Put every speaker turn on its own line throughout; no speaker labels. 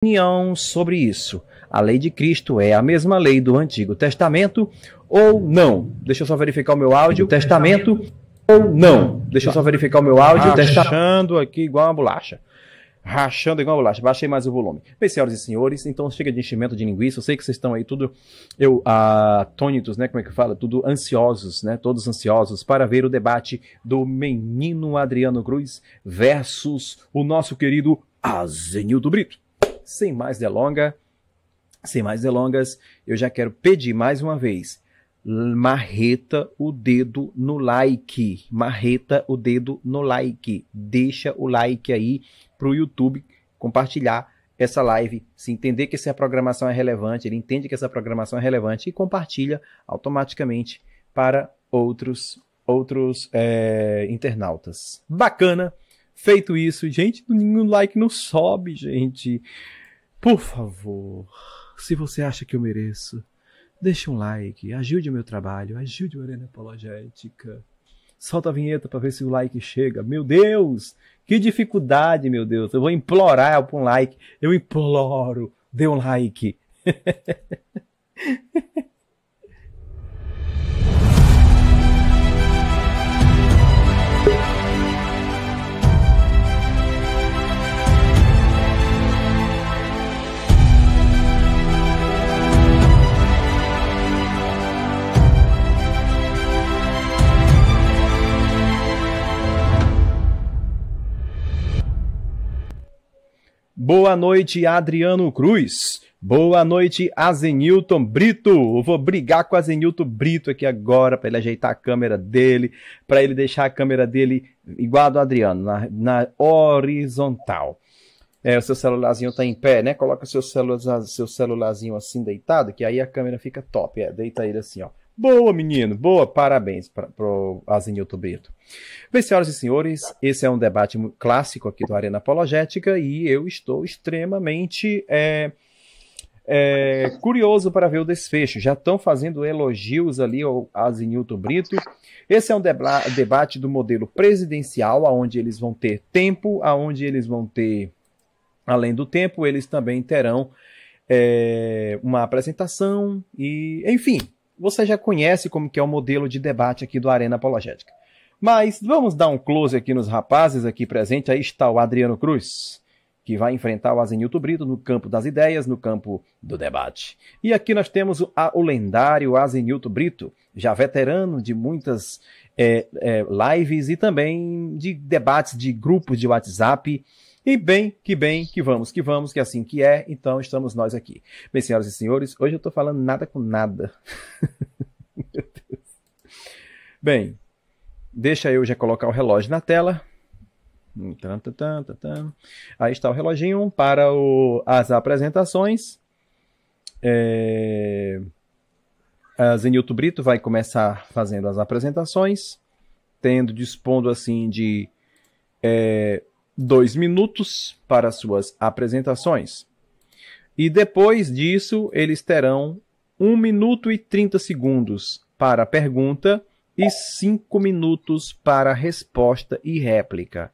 Opinião sobre isso. A lei de Cristo é a mesma lei do Antigo Testamento ou não? Deixa eu só verificar o meu áudio. Testamento ou não? Deixa eu só verificar o meu áudio. Rachando aqui igual uma bolacha. Rachando igual uma bolacha. Baixei mais o volume. Bem, senhoras e senhores, então chega de enchimento de linguiça. Eu sei que vocês estão aí tudo atônitos, né? Como é que fala? Tudo ansiosos, né? Todos ansiosos para ver o debate do menino Adriano Cruz versus o nosso querido Azenilton Brito. Sem mais delongas, eu já quero pedir mais uma vez, marreta o dedo no like, marreta o dedo no like, deixa o like aí pro YouTube compartilhar essa live, se entender que essa programação é relevante, ele entende que essa programação é relevante e compartilha automaticamente para outros internautas. Bacana, feito isso, gente, nenhum like não sobe, gente. Por favor, se você acha que eu mereço, deixa um like, ajude o meu trabalho, ajude o Arena Apologética. Solta a vinheta para ver se o like chega. Meu Deus, que dificuldade, meu Deus. Eu vou implorar por um like. Eu imploro, dê um like. Boa noite, Adriano Cruz. Boa noite, Azenilton Brito. Eu vou brigar com o Azenilton Brito aqui agora para ele ajeitar a câmera dele, para ele deixar a câmera dele igual a do Adriano, na horizontal. O seu celularzinho tá em pé, né? Coloca seu celularzinho assim deitado, que aí a câmera fica top. Deita ele assim, ó. Boa, menino. Boa. Parabéns para o Azenilton Brito. Bem, senhoras e senhores, esse é um debate clássico aqui do Arena Apologética e eu estou extremamente curioso para ver o desfecho. Já estão fazendo elogios ali ao Azenilton Brito. Esse é um debate do modelo presidencial, onde eles vão ter tempo, onde eles vão ter, além do tempo, eles também terão uma apresentação e, enfim, você já conhece como que é o modelo de debate aqui do Arena Apologética. Mas vamos dar um close aqui nos rapazes aqui presentes. Aí está o Adriano Cruz, que vai enfrentar o Azenilton Brito no campo das ideias, no campo do debate. E aqui nós temos o lendário Azenilton Brito, já veterano de muitas lives e também de debates de grupos de WhatsApp. E que vamos, que assim que é, então estamos nós aqui. Bem, senhoras e senhores, hoje eu estou falando nada com nada. Meu Deus. Bem, deixa eu já colocar o relógio na tela. Aí está o reloginho para as apresentações. A Azenilton Brito vai começar fazendo as apresentações, dispondo assim de 2 minutos para suas apresentações. E depois disso, eles terão 1 minuto e 30 segundos para a pergunta e 5 minutos para resposta e réplica.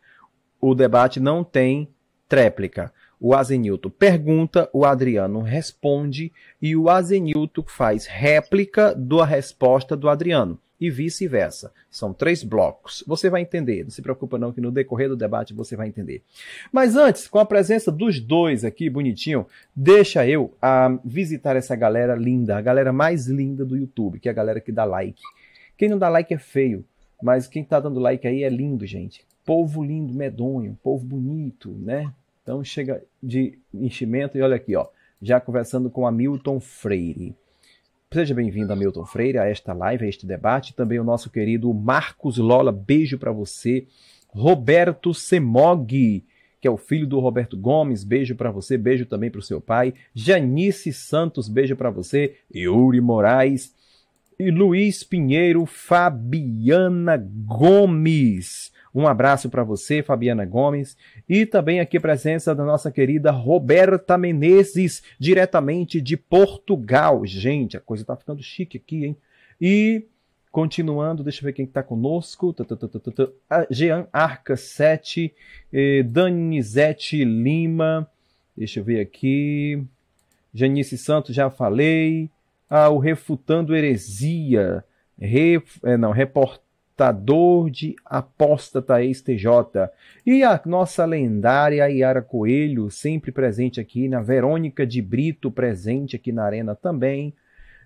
O debate não tem tréplica. O Azenilton pergunta, o Adriano responde e o Azenilton faz réplica da resposta do Adriano. E vice-versa. São 3 blocos. Você vai entender. Não se preocupa não que no decorrer do debate você vai entender. Mas antes, com a presença dos dois aqui, bonitinho, deixa eu visitar essa galera linda, a galera mais linda do YouTube, que é a galera que dá like. Quem não dá like é feio, mas quem tá dando like aí é lindo, gente. Povo lindo, medonho, povo bonito, né? Então chega de enchimento e olha aqui, ó, já conversando com Hamilton Freire. Seja bem-vindo, Hamilton Freire, a esta live, a este debate. Também o nosso querido Marcos Lola, beijo para você. Roberto Semog, que é o filho do Roberto Gomes, beijo para você, beijo também para o seu pai. Janice Santos, beijo para você. Yuri Moraes. E Luiz Pinheiro, Fabiana Gomes. Um abraço para você, Fabiana Gomes. E também aqui a presença da nossa querida Roberta Menezes, diretamente de Portugal. Gente, a coisa tá ficando chique aqui, hein? E, continuando, deixa eu ver quem está conosco. Jean Arca 7, Danizete Lima, Deixa eu ver aqui. Janice Santos, já falei. O Refutando Heresia. Reportador de Apóstata ex-TJ. E a nossa lendária Yara Coelho, sempre presente aqui na Verônica de Brito, presente aqui na Arena também.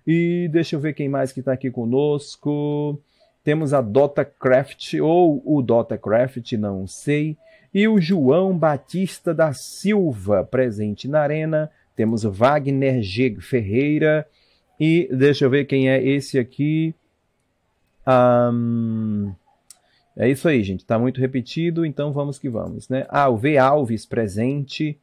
E deixa eu ver quem mais que está aqui conosco. Temos a DotaCraft, ou o DotaCraft, não sei. E o João Batista da Silva, presente na Arena. Temos o Wagner G. Ferreira. E deixa eu ver quem é esse aqui. É isso aí, gente. Está muito repetido, então vamos que vamos, né? O V. Alves, presente.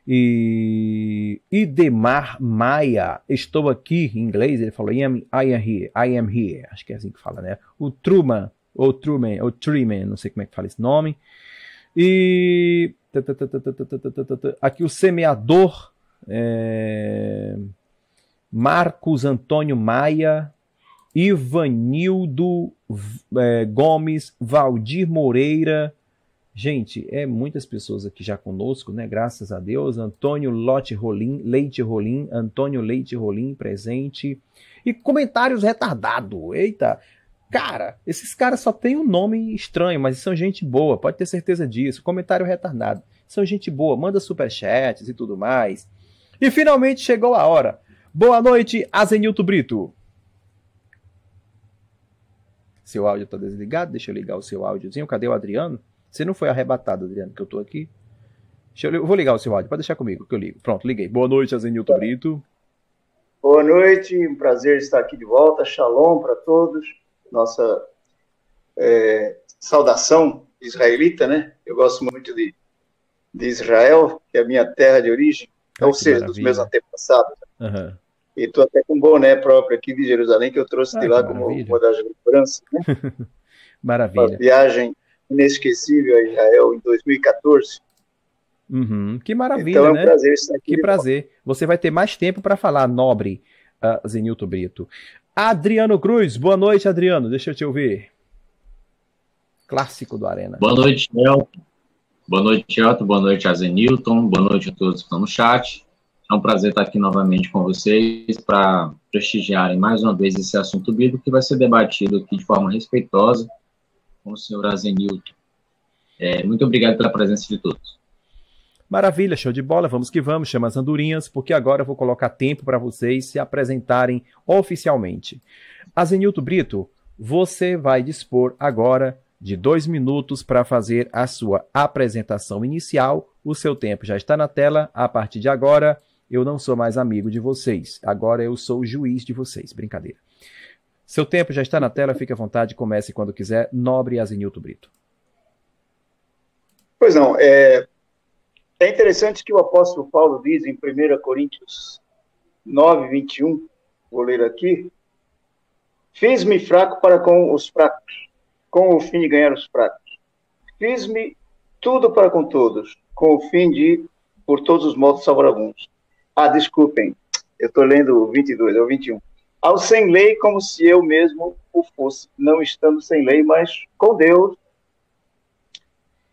E Idemar Maia, estou aqui, em inglês, ele falou I am here, acho que é assim que fala, né? O Truman, ou Truman, não sei como é que fala esse nome. E aqui o semeador, Marcos Antônio Maia, Ivanildo Gomes, Valdir Moreira. Gente, muitas pessoas aqui já conosco, né? Graças a Deus. Antônio Leite Rolim, Antônio Leite Rolim presente. E comentários retardados. Eita! Cara, esses caras só têm um nome estranho, mas são gente boa, pode ter certeza disso. Comentário retardado. São gente boa, manda superchats e tudo mais. E finalmente chegou a hora. Boa noite, Azenilton Brito. Seu áudio tá desligado, deixa eu ligar o seu áudiozinho. Cadê o Adriano? Você não foi arrebatado, Adriano, que eu tô aqui. Eu vou ligar o seu áudio, pode deixar comigo que eu ligo. Pronto, liguei. Boa noite, Azenilton Brito.
Boa noite, um prazer estar aqui de volta. Shalom para todos. Nossa saudação israelita, né? Eu gosto muito de Israel, que é a minha terra de origem, ou seja, maravilha. Dos meus antepassados.
Uhum.
E estou até com um boné próprio aqui de Jerusalém, que eu trouxe de lá como uma das lembranças, né?
Maravilha.
Uma viagem inesquecível a Israel em 2014.
Uhum. Que maravilha,
então, é um
né?
prazer estar aqui.
Que prazer. Você vai ter mais tempo para falar, nobre Zenilton Brito. Adriano Cruz, boa noite, Adriano. Deixa eu te ouvir. Clássico do Arena.
Boa noite, Elton. Boa noite, Elton. Boa noite, Azenilton. Boa noite a todos que estão no chat. É um prazer estar aqui novamente com vocês para prestigiarem mais uma vez esse assunto bíblico que vai ser debatido aqui de forma respeitosa com o senhor Azenilton. Muito obrigado pela presença de todos.
Maravilha, show de bola, vamos que vamos, chama as andorinhas, porque agora eu vou colocar tempo para vocês se apresentarem oficialmente. Azenilton Brito, você vai dispor agora de 2 minutos para fazer a sua apresentação inicial. O seu tempo já está na tela. A partir de agora, eu não sou mais amigo de vocês. Agora eu sou o juiz de vocês. Brincadeira. Seu tempo já está na tela, fique à vontade, comece quando quiser. Nobre Azenilton Brito.
Pois não, é interessante que o apóstolo Paulo diz em 1 Coríntios 9, 21, vou ler aqui: fiz-me fraco para com os fracos, com o fim de ganhar os fracos. Fiz-me tudo para com todos, com o fim de, por todos os modos, salvar alguns. Desculpem, eu estou lendo o 22, é o 21. Ao sem lei, como se eu mesmo o fosse, não estando sem lei, mas com Deus,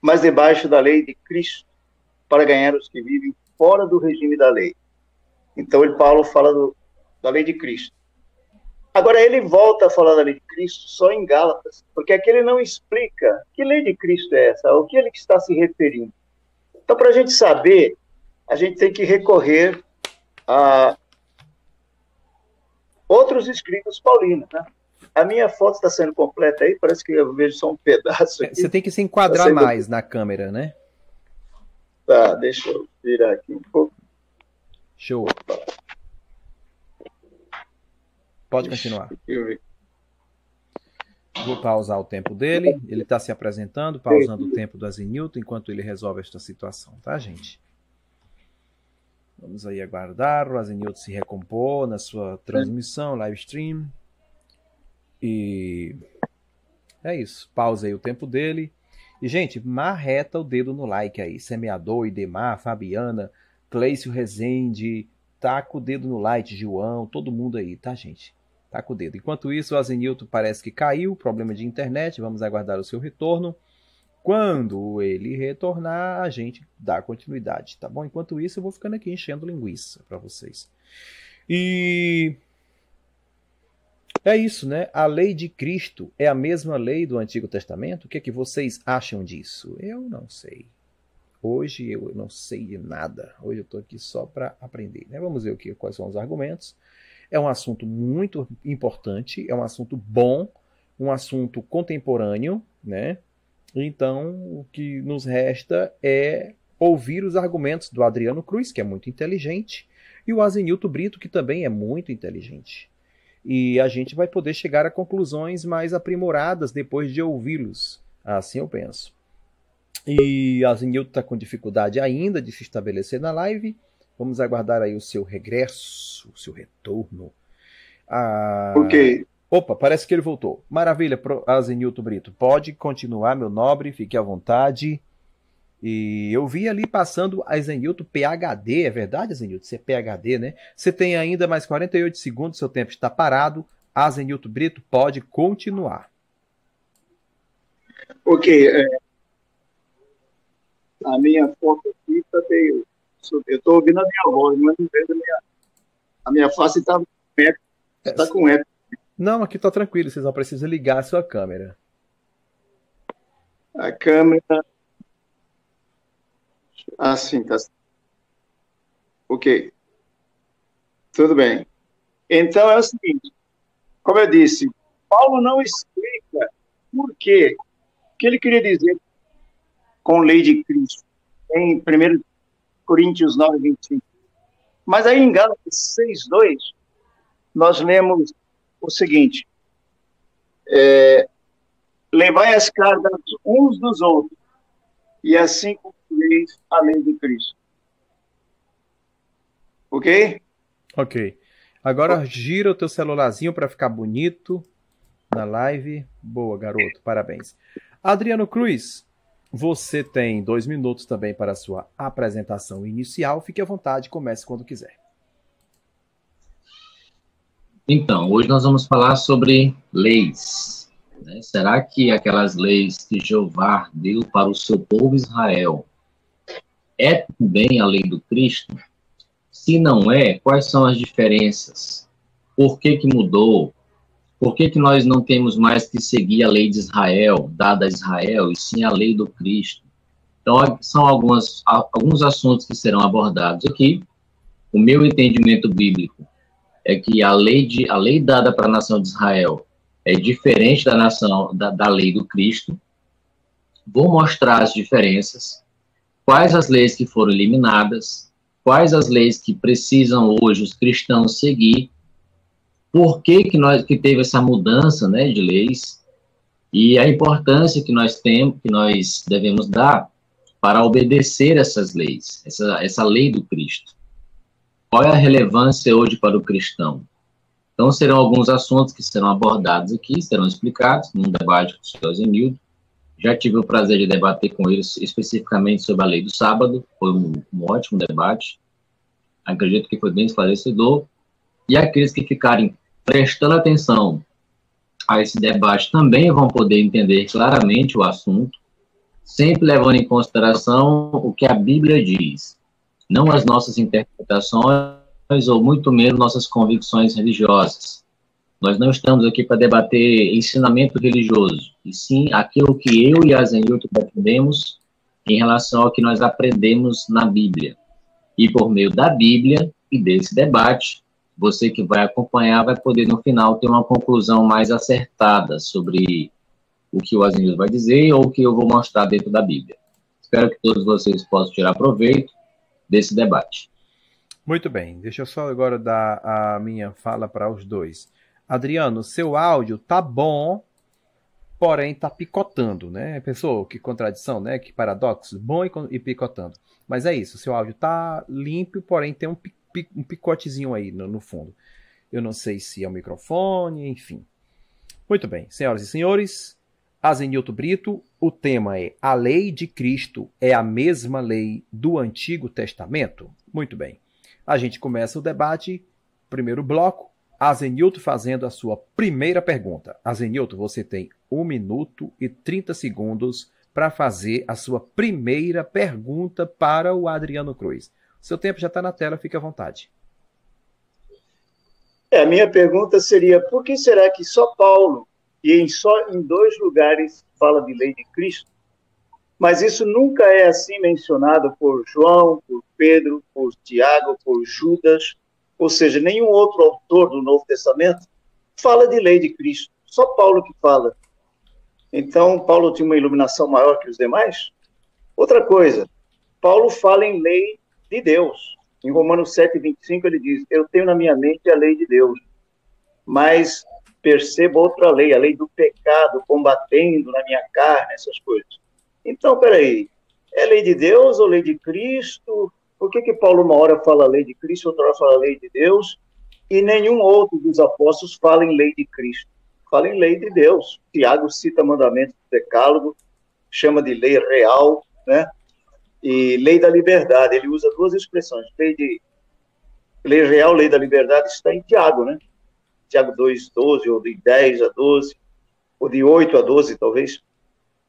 mas debaixo da lei de Cristo, para ganhar os que vivem fora do regime da lei. Então, Paulo fala da lei de Cristo. Agora, ele volta a falar da lei de Cristo só em Gálatas, porque aqui ele não explica que lei de Cristo é essa, ao que ele está se referindo. Então, para a gente saber, a gente tem que recorrer a outros escritos paulinos, né? A minha foto está sendo completa aí, parece que eu vejo só um pedaço aqui.
Você tem que se enquadrar mais na câmera, né?
Tá, deixa eu virar aqui um pouco.
Show. Pode continuar. Vou pausar o tempo dele. Ele está se apresentando, pausando o tempo do Azenilton, enquanto ele resolve esta situação, tá, gente? Vamos aí aguardar o Azenilton se recompor na sua transmissão, live stream. E é isso. Pausa aí o tempo dele. E, gente, marreta o dedo no like aí. Semeador, Idemar, Fabiana, Cleício Rezende, taca o dedo no like, João, todo mundo aí, tá, gente? Taca o dedo. Enquanto isso, o Azenilton parece que caiu, problema de internet, vamos aguardar o seu retorno. Quando ele retornar, a gente dá continuidade, tá bom? Enquanto isso, eu vou ficando aqui enchendo linguiça para vocês. E é isso, né? A lei de Cristo é a mesma lei do Antigo Testamento? O que é que vocês acham disso? Eu não sei. Hoje eu não sei de nada. Hoje eu estou aqui só para aprender, né? Vamos ver quais são os argumentos. É um assunto muito importante, é um assunto bom, um assunto contemporâneo, né? Então, o que nos resta é ouvir os argumentos do Adriano Cruz, que é muito inteligente, e o Azenilto Brito, que também é muito inteligente. E a gente vai poder chegar a conclusões mais aprimoradas depois de ouvi-los. Assim eu penso. E a Azenilto está com dificuldade ainda de se estabelecer na live. Vamos aguardar aí o seu regresso, o seu retorno.
Ok.
Opa, parece que ele voltou. Maravilha, Azenilto Brito. Pode continuar, meu nobre, fique à vontade. E eu vi ali passando a Azenilto PhD, é verdade, Azenilto? Você é PhD, né? Você tem ainda mais 48 segundos, seu tempo está parado. Azenilto Brito pode continuar.
Ok. A minha foto aqui está meio... Eu estou ouvindo a minha voz, mas não vejo a minha face está com eco.
Não, aqui está tranquilo, você só precisa ligar a sua câmera.
A câmera... Ah, sim, tá. Ok. Tudo bem. Então é o seguinte, como eu disse, Paulo não explica por quê. O que ele queria dizer com lei de Cristo, em 1 Coríntios 9, 25. Mas aí em Gálatas 6:2, nós lemos o seguinte, levai as cargas uns dos outros, e assim cumprireis a lei de Cristo. Ok?
Ok. Agora gira o teu celularzinho para ficar bonito na live. Boa, garoto. Parabéns. Adriano Cruz, você tem 2 minutos também para a sua apresentação inicial. Fique à vontade, comece quando quiser.
Então, hoje nós vamos falar sobre leis, né? Será que aquelas leis que Jeová deu para o seu povo Israel é também a lei do Cristo? Se não é, quais são as diferenças? Por que mudou? Por que nós não temos mais que seguir a lei de Israel, dada a Israel, e sim a lei do Cristo? Então, são alguns assuntos que serão abordados aqui. O meu entendimento bíblico é que a lei dada para a nação de Israel é diferente da lei do Cristo. Vou mostrar as diferenças, quais as leis que foram eliminadas, quais as leis que precisam hoje os cristãos seguir, por que teve essa mudança, né, de leis, e a importância que nós devemos dar para obedecer essas leis, essa lei do Cristo. Qual é a relevância hoje para o cristão? Então, serão alguns assuntos que serão abordados aqui, serão explicados num debate com o senhor Azenilto. Já tive o prazer de debater com eles especificamente sobre a lei do sábado, foi um ótimo debate, acredito que foi bem esclarecedor, e aqueles que ficarem prestando atenção a esse debate também vão poder entender claramente o assunto, sempre levando em consideração o que a Bíblia diz, não as nossas interpretações ou muito menos nossas convicções religiosas. Nós não estamos aqui para debater ensinamento religioso, e sim aquilo que eu e a Azenilto aprendemos em relação ao que nós aprendemos na Bíblia. E por meio da Bíblia e desse debate, você que vai acompanhar vai poder, no final, ter uma conclusão mais acertada sobre o que o Azenilto vai dizer ou o que eu vou mostrar dentro da Bíblia. Espero que todos vocês possam tirar proveito desse debate.
Muito bem, deixa eu só agora dar a minha fala para os dois. Adriano, seu áudio tá bom, porém tá picotando, né? Pensou que contradição, né? Que paradoxo, bom e picotando. Mas é isso, seu áudio tá limpo, porém tem um picotezinho aí no fundo. Eu não sei se é o microfone, enfim. Muito bem, senhoras e senhores, Azenilto Brito, o tema é: a lei de Cristo é a mesma lei do Antigo Testamento? Muito bem. A gente começa o debate, primeiro bloco, Azenilto fazendo a sua primeira pergunta. Azenilto, você tem 1 minuto e 30 segundos para fazer a sua primeira pergunta para o Adriano Cruz. Seu tempo já está na tela, fique à vontade.
A minha pergunta seria, por que será que só Paulo, e só em 2 lugares, fala de lei de Cristo, mas isso nunca é assim mencionado por João, por Pedro, por Tiago, por Judas, ou seja, nenhum outro autor do Novo Testamento fala de lei de Cristo, só Paulo que fala. Então, Paulo tinha uma iluminação maior que os demais? Outra coisa, Paulo fala em lei de Deus. Em Romanos 7:25 ele diz, eu tenho na minha mente a lei de Deus, mas percebo outra lei, a lei do pecado, combatendo na minha carne, essas coisas. Então, peraí, é lei de Deus ou lei de Cristo? Por que Paulo uma hora fala lei de Cristo, outra hora fala lei de Deus, e nenhum outro dos apóstolos fala em lei de Cristo? Fala em lei de Deus. Tiago cita mandamentos do decálogo, chama de lei real, né? E lei da liberdade, ele usa 2 expressões. Lei real, lei da liberdade, está em Tiago, né? Tiago 2:12, ou de 10-12, ou de 8-12, talvez.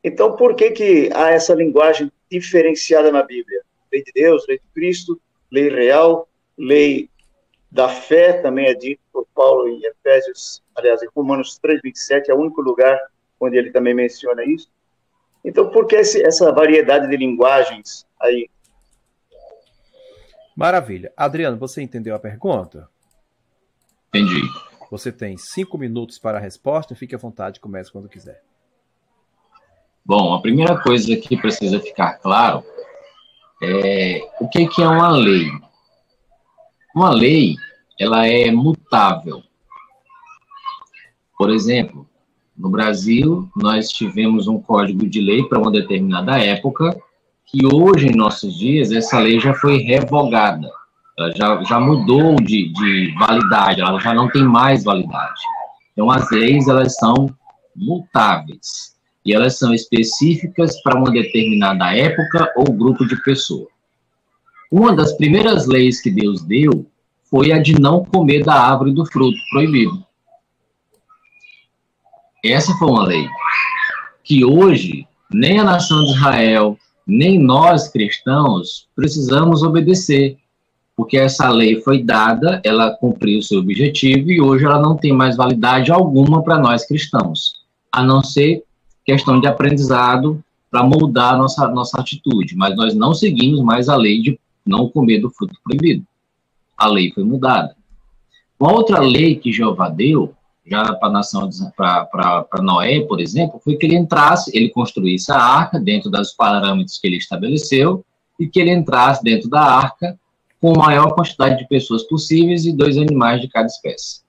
Então, por que há essa linguagem diferenciada na Bíblia? Lei de Deus, lei de Cristo, lei real, lei da fé, também é dito por Paulo em Efésios, aliás, em Romanos 3:27, é o único lugar onde ele também menciona isso. Então, por que essa variedade de linguagens aí?
Maravilha. Adriano, você entendeu a pergunta?
Entendi.
Você tem 5 minutos para a resposta. Fique à vontade, comece quando quiser.
Bom, a primeira coisa que precisa ficar claro é o que é uma lei. Uma lei, ela é mutável. Por exemplo, no Brasil, nós tivemos um código de lei para uma determinada época, que hoje, em nossos dias, essa lei já foi revogada. Ela já mudou de validade, ela já não tem mais validade. Então, as leis, elas são mutáveis. E elas são específicas para uma determinada época ou grupo de pessoas. Uma das primeiras leis que Deus deu foi a de não comer da árvore do fruto proibido. Essa foi uma lei que hoje nem a nação de Israel, nem nós cristãos precisamos obedecer, porque essa lei foi dada, ela cumpriu o seu objetivo e hoje ela não tem mais validade alguma para nós cristãos, a não ser questão de aprendizado para moldar a nossa atitude, mas nós não seguimos mais a lei de não comer do fruto proibido. A lei foi mudada. Uma outra lei que Jeová deu, já para a nação, para Noé, por exemplo, foi que ele construísse a arca dentro dos parâmetros que ele estabeleceu e que ele entrasse dentro da arca com a maior quantidade de pessoas possíveis e 2 animais de cada espécie.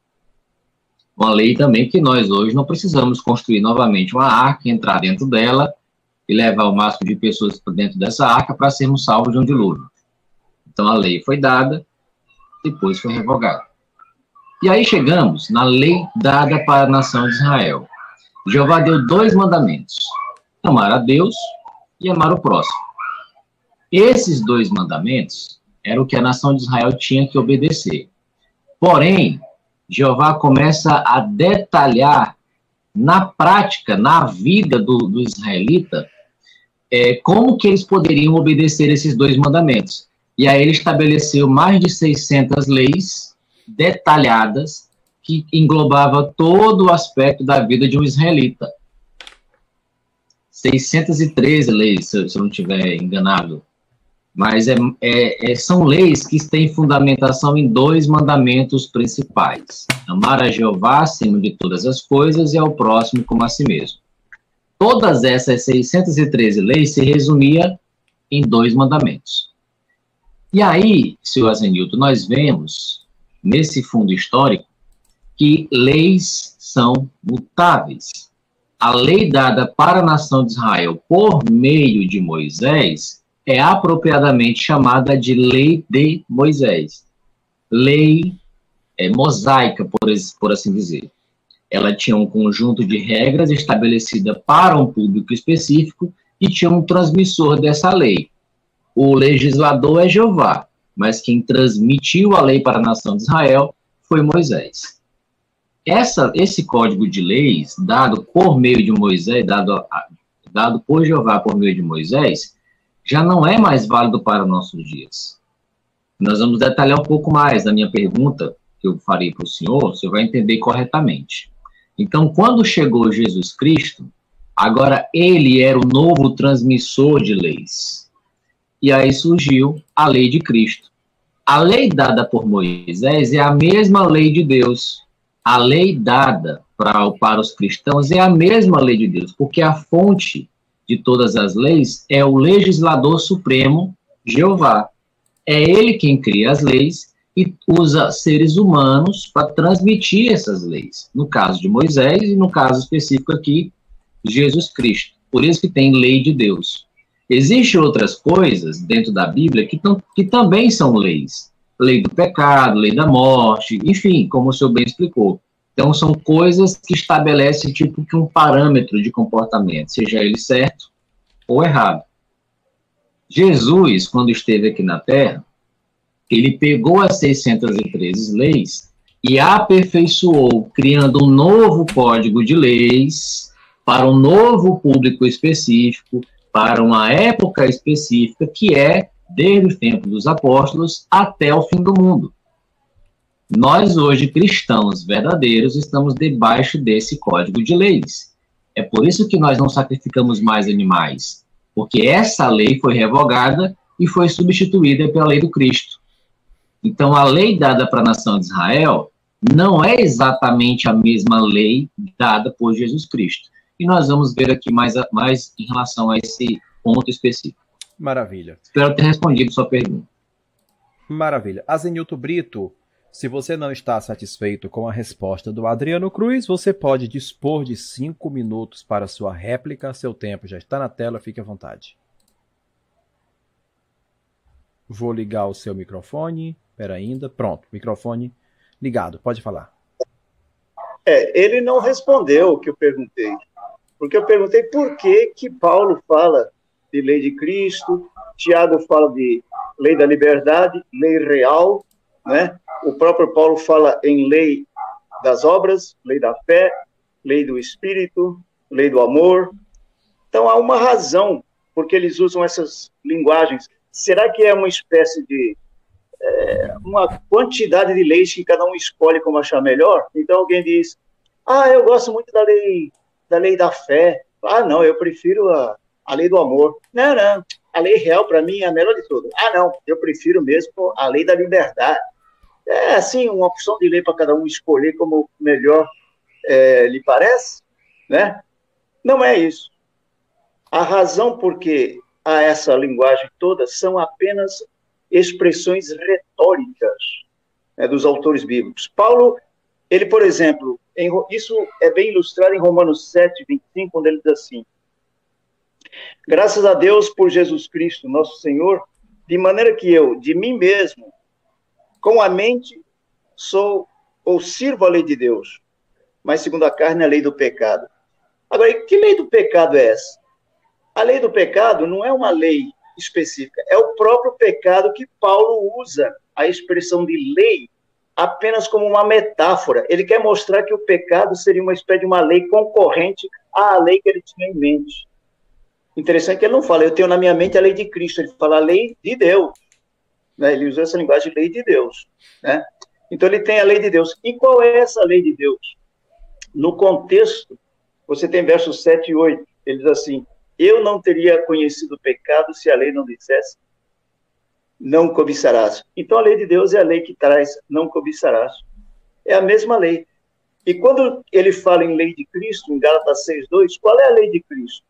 Uma lei também que nós hoje não precisamos construir novamente uma arca, entrar dentro dela e levar o máximo de pessoas para dentro dessa arca para sermos salvos de um dilúvio. Então a lei foi dada, depois foi revogada. E aí chegamos na lei dada para a nação de Israel. Jeová deu 2 mandamentos: amar a Deus e amar o próximo. Esses 2 mandamentos eram o que a nação de Israel tinha que obedecer. Porém, Jeová começa a detalhar na prática, na vida do israelita, como que eles poderiam obedecer esses 2 mandamentos. E aí ele estabeleceu mais de 600 leis detalhadas que englobava todo o aspecto da vida de um israelita. 613 leis, se eu não estiver enganado. Mas são leis que têm fundamentação em 2 mandamentos principais: amar a Jeová acima de todas as coisas e ao próximo como a si mesmo. Todas essas 613 leis se resumiam em 2 mandamentos. E aí, senhor Azenilton, nós vemos, nesse fundo histórico, que leis são mutáveis. A lei dada para a nação de Israel por meio de Moisés é apropriadamente chamada de lei de Moisés. Lei mosaica, por assim dizer. Ela tinha um conjunto de regras estabelecida para um público específico e tinha um transmissor dessa lei. O legislador é Jeová, mas quem transmitiu a lei para a nação de Israel foi Moisés. Esse código de leis, dado por meio de Moisés, dado por Jeová por meio de Moisés, já não é mais válido para nossos dias. Nós vamos detalhar um pouco mais na minha pergunta, que eu farei para o senhor, você vai entender corretamente. Então, quando chegou Jesus Cristo, agora ele era o novo transmissor de leis. E aí surgiu a lei de Cristo. A lei dada por Moisés é a mesma lei de Deus. A lei dada para os cristãos é a mesma lei de Deus, porque a fonte de todas as leis é o legislador supremo, Jeová. É ele quem cria as leis e usa seres humanos para transmitir essas leis. No caso de Moisés e no caso específico aqui, Jesus Cristo. Por isso que tem lei de Deus. Existem outras coisas dentro da Bíblia que também são leis. Lei do pecado, lei da morte, enfim, como o senhor bem explicou. Então, são coisas que estabelecem tipo que um parâmetro de comportamento, seja ele certo ou errado. Jesus, quando esteve aqui na Terra, ele pegou as 613 leis e aperfeiçoou, criando um novo código de leis para um novo público específico, para uma época específica, que é desde o tempo dos apóstolos até o fim do mundo. Nós, hoje, cristãos verdadeiros, estamos debaixo desse código de leis. É por isso que nós não sacrificamos mais animais, porque essa lei foi revogada e foi substituída pela lei do Cristo. Então, a lei dada para a nação de Israel não é exatamente a mesma lei dada por Jesus Cristo. E nós vamos ver aqui mais em relação a esse ponto específico.
Maravilha.
Espero ter respondido sua pergunta.
Maravilha. Azenilton Brito, se você não está satisfeito com a resposta do Adriano Cruz, você pode dispor de 5 minutos para sua réplica. Seu tempo já está na tela, fique à vontade. Vou ligar o seu microfone. Espera ainda. Pronto, microfone ligado. Pode falar.
Ele não respondeu o que eu perguntei. Porque eu perguntei por que Paulo fala de lei de Cristo, Tiago fala de lei da liberdade, lei real, né? O próprio Paulo fala em lei das obras, lei da fé, lei do Espírito, lei do amor. Então, há uma razão porque eles usam essas linguagens. Será que é uma espécie de uma quantidade de leis que cada um escolhe como achar melhor? Então, alguém diz, eu gosto muito da lei da fé. Não, eu prefiro a lei do amor. Não, a lei real, para mim, é a melhor de todas. Não, eu prefiro mesmo a lei da liberdade. É, assim, uma opção de lei para cada um escolher como melhor lhe parece, né? Não é isso. A razão por que há essa linguagem toda são apenas expressões retóricas, né, dos autores bíblicos. Paulo, ele, por exemplo, isso é bem ilustrado em Romanos 7, 25, quando ele diz assim: graças a Deus por Jesus Cristo, nosso Senhor, de maneira que eu, de mim mesmo, com a mente, sou ou sirvo a lei de Deus, mas segundo a carne, a lei do pecado. Agora, que lei do pecado é essa? A lei do pecado não é uma lei específica, é o próprio pecado que Paulo usa a expressão de lei apenas como uma metáfora. Ele quer mostrar que o pecado seria uma espécie de uma lei concorrente à lei que ele tinha em mente. Interessante que ele não fala, eu tenho na minha mente a lei de Cristo, ele fala a lei de Deus. Né? Ele usa essa linguagem de lei de Deus. Né? Então ele tem a lei de Deus. E qual é essa lei de Deus? No contexto, você tem versos 7 e 8, ele diz assim: eu não teria conhecido o pecado se a lei não dissesse, não cobiçarás. Então a lei de Deus é a lei que traz não cobiçarás. É a mesma lei. E quando ele fala em lei de Cristo, em Gálatas 6:2, qual é a lei de Cristo?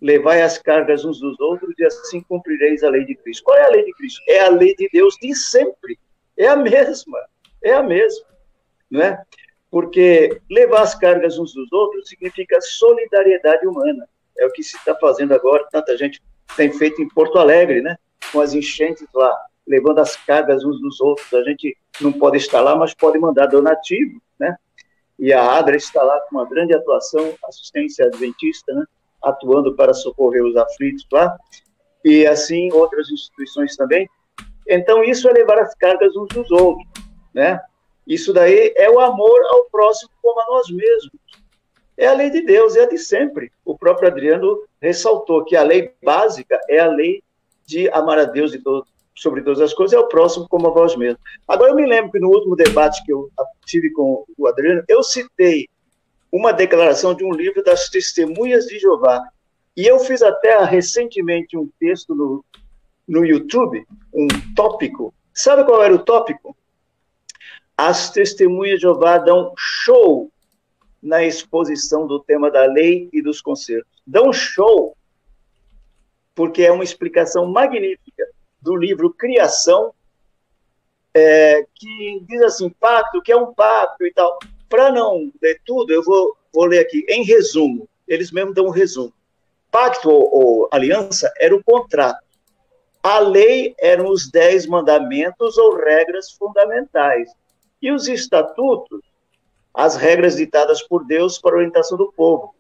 Levai as cargas uns dos outros e assim cumprireis a lei de Cristo. Qual é a lei de Cristo? É a lei de Deus de sempre. É a mesma. É a mesma. Não é? Porque levar as cargas uns dos outros significa solidariedade humana. É o que se está fazendo agora, tanta gente tem feito em Porto Alegre, né? Com as enchentes lá, levando as cargas uns dos outros. A gente não pode estar lá, mas pode mandar donativo, né? E a ADRA está lá com uma grande atuação, assistência adventista, né? Atuando para socorrer os aflitos lá, e assim outras instituições também. Então, isso é levar as cargas uns dos outros, né? Isso daí é o amor ao próximo como a nós mesmos. É a lei de Deus, é a de sempre. O próprio Adriano ressaltou que a lei básica é a lei de amar a Deus sobre todas as coisas, é o próximo como a vós mesmo. Agora, eu me lembro que no último debate que eu tive com o Adriano, eu citei uma declaração de um livro das Testemunhas de Jeová, e eu fiz até recentemente um texto no YouTube, um tópico. Sabe qual era o tópico? As Testemunhas de Jeová dão show na exposição do tema da lei e dos concertos. Dão show, porque é uma explicação magnífica do livro Criação, que diz assim, pacto, que é um pacto e tal. Para não ler tudo, eu vou ler aqui, em resumo. Eles mesmos dão um resumo. Pacto ou aliança era o contrato. A lei eram os 10 mandamentos ou regras fundamentais. E os estatutos, as regras ditadas por Deus para a orientação do povo.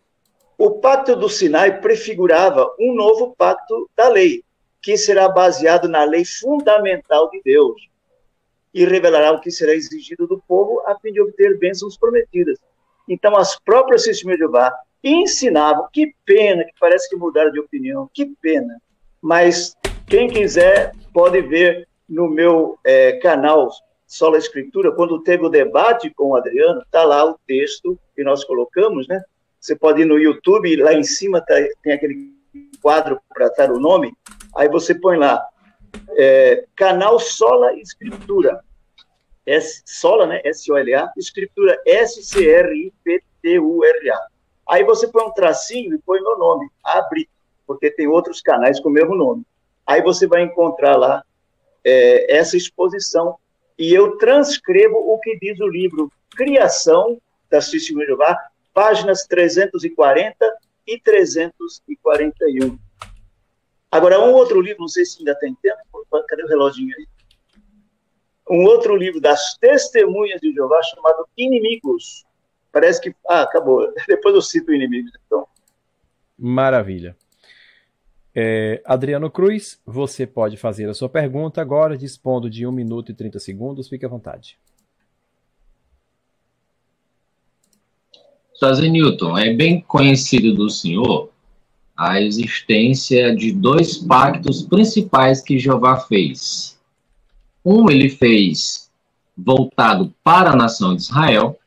O pacto do Sinai prefigurava um novo pacto da lei, que será baseado na lei fundamental de Deus e revelará o que será exigido do povo a fim de obter bênçãos prometidas. Então, as próprias Testemunhas de Jeová ensinavam, que pena, que parece que mudaram de opinião, que pena, mas quem quiser pode ver no meu canal Sola Escritura, quando teve o debate com o Adriano, está lá o texto que nós colocamos, né? Você pode ir no YouTube, lá em cima tem aquele quadro para estar o nome, aí você põe lá, canal Sola Escritura, Sola, né? S-O-L-A, Escritura, S-C-R-I-P-T-U-R-A. Aí você põe um tracinho e põe meu nome, Abre, porque tem outros canais com o mesmo nome. Aí você vai encontrar lá essa exposição, e eu transcrevo o que diz o livro Criação, das Testemunhas de Jeová, páginas 340 e 341. Agora, um outro livro, não sei se ainda tem tempo, cadê o reloginho aí? Um outro livro das Testemunhas de Jeová, chamado Inimigos. Parece que... acabou. Depois eu cito Inimigos, então.
Maravilha. Adriano Cruz, você pode fazer a sua pergunta agora, dispondo de 1 minuto e 30 segundos. Fique à vontade.
Sr. Newton, é bem conhecido do senhor a existência de 2 pactos principais que Jeová fez. Um ele fez voltado para a nação de Israel,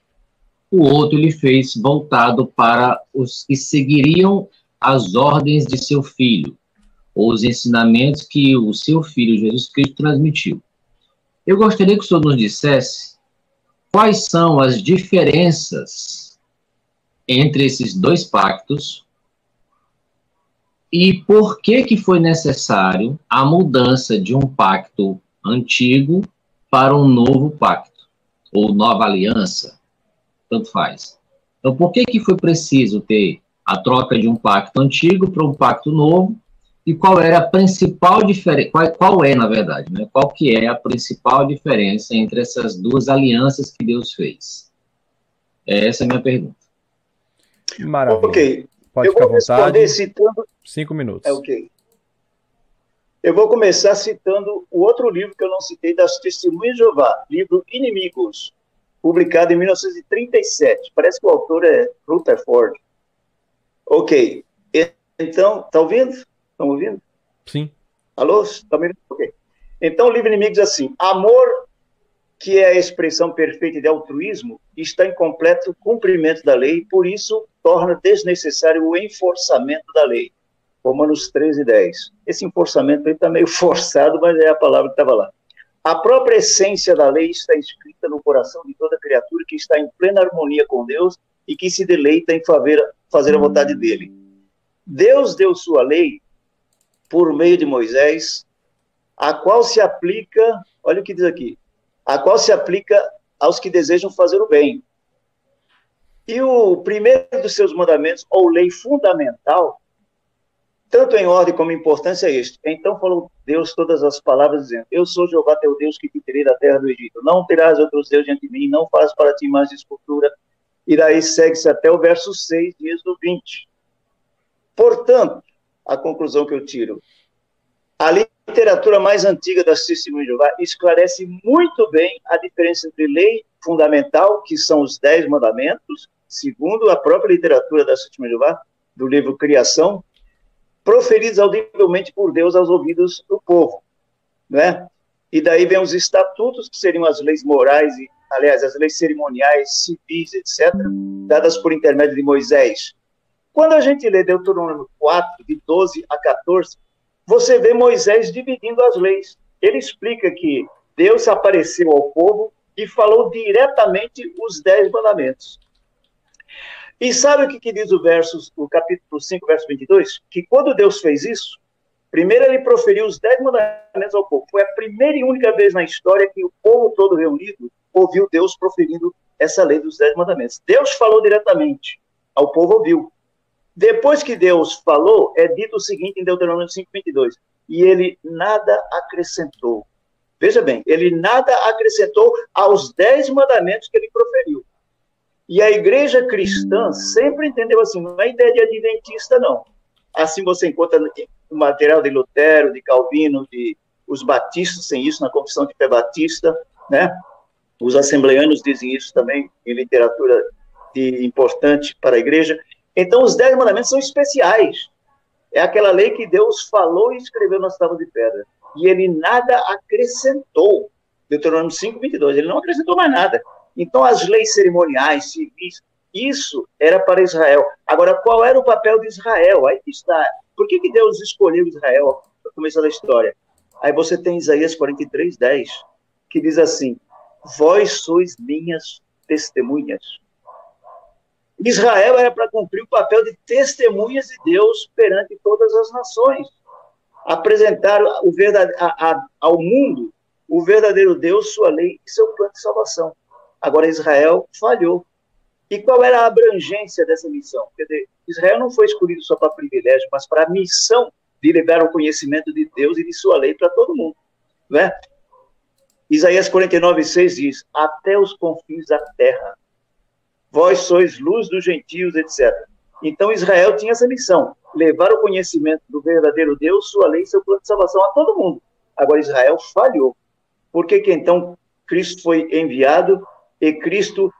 o outro ele fez voltado para os que seguiriam as ordens de seu filho, ou os ensinamentos que o seu filho Jesus Cristo transmitiu. Eu gostaria que o senhor nos dissesse quais são as diferenças entre esses 2 pactos e por que foi necessário a mudança de um pacto antigo para um novo pacto, ou nova aliança, tanto faz. Então, por que foi preciso ter a troca de um pacto antigo para um pacto novo, e qual era a principal diferença, qual é, na verdade, né? Qual que é a principal diferença entre essas 2 alianças que Deus fez? Essa é a minha pergunta.
Maravilha.
Ok.
Pode ficar à vontade.
Citando...
5 minutos.
Ok. Eu vou começar citando o outro livro que eu não citei, das Testemunhas de Jeová, livro Inimigos, publicado em 1937. Parece que o autor é Rutherford. Ok. Então, tá ouvindo? Estão ouvindo?
Sim.
Alô? Tá me ouvindo? Ok. Então, o livro Inimigos diz assim: amor, que é a expressão perfeita de altruísmo, está em completo cumprimento da lei, por isso torna desnecessário o enforçamento da lei. Romanos 13:10. Esse enforçamento está meio forçado, mas é a palavra que estava lá. A própria essência da lei está escrita no coração de toda criatura que está em plena harmonia com Deus e que se deleita em fazer a vontade dele. Deus deu sua lei por meio de Moisés, a qual se aplica, olha o que diz aqui, a qual se aplica aos que desejam fazer o bem. E o primeiro dos seus mandamentos, ou lei fundamental, tanto em ordem como em importância, é este. Então falou Deus todas as palavras, dizendo: eu sou Jeová teu Deus, que te tirei da terra do Egito. Não terás outros deuses diante de mim, não faz para ti mais de escultura. E daí segue-se até o verso 6, dias do 20. Portanto, a conclusão que eu tiro: a literatura mais antiga das Testemunhas de Jeová esclarece muito bem a diferença entre lei fundamental, que são os 10 mandamentos, segundo a própria literatura das Testemunhas de Jeová, do livro Criação, proferidos audivelmente por Deus aos ouvidos do povo, né? E daí vem os estatutos, que seriam as leis morais, aliás, as leis cerimoniais, civis, etc., dadas por intermédio de Moisés. Quando a gente lê Deuteronômio 4, de 12 a 14, você vê Moisés dividindo as leis. Ele explica que Deus apareceu ao povo e falou diretamente os 10 mandamentos. E sabe o que diz o capítulo 5, verso 22? Que quando Deus fez isso, primeiro ele proferiu os 10 mandamentos ao povo. Foi a primeira e única vez na história que o povo todo reunido ouviu Deus proferindo essa lei dos 10 mandamentos. Deus falou diretamente, o povo ouviu. Depois que Deus falou, é dito o seguinte em Deuteronômio 5, 22. E ele nada acrescentou. Veja bem, ele nada acrescentou aos 10 mandamentos que ele proferiu. E a igreja cristã sempre entendeu assim, não é ideia de adventista, não. Assim você encontra o material de Lutero, de Calvino, os batistas têm isso na Confissão de Fé Batista, né? Os assembleanos dizem isso também em literatura importante para a igreja. Então, os 10 mandamentos são especiais. É aquela lei que Deus falou e escreveu nas tábuas de pedra. E ele nada acrescentou. Deuteronômio 5, 22. Ele não acrescentou mais nada. Então, as leis cerimoniais, civis, isso era para Israel. Agora, qual era o papel de Israel? Aí está. Por que Deus escolheu Israel para começar a história? Aí você tem Isaías 43, 10, que diz assim: vós sois minhas testemunhas. Israel era para cumprir o papel de testemunhas de Deus perante todas as nações. Apresentar ao mundo o verdadeiro Deus, sua lei e seu plano de salvação. Agora, Israel falhou. E qual era a abrangência dessa missão? Quer dizer, Israel não foi escolhido só para privilégio, mas para a missão de levar o conhecimento de Deus e de sua lei para todo mundo. Né? Isaías 49, 6 diz: até os confins da terra, vós sois luz dos gentios, etc. Então Israel tinha essa missão, levar o conhecimento do verdadeiro Deus, sua lei e seu plano de salvação a todo mundo. Agora Israel falhou. Por que então Cristo foi enviado e Cristo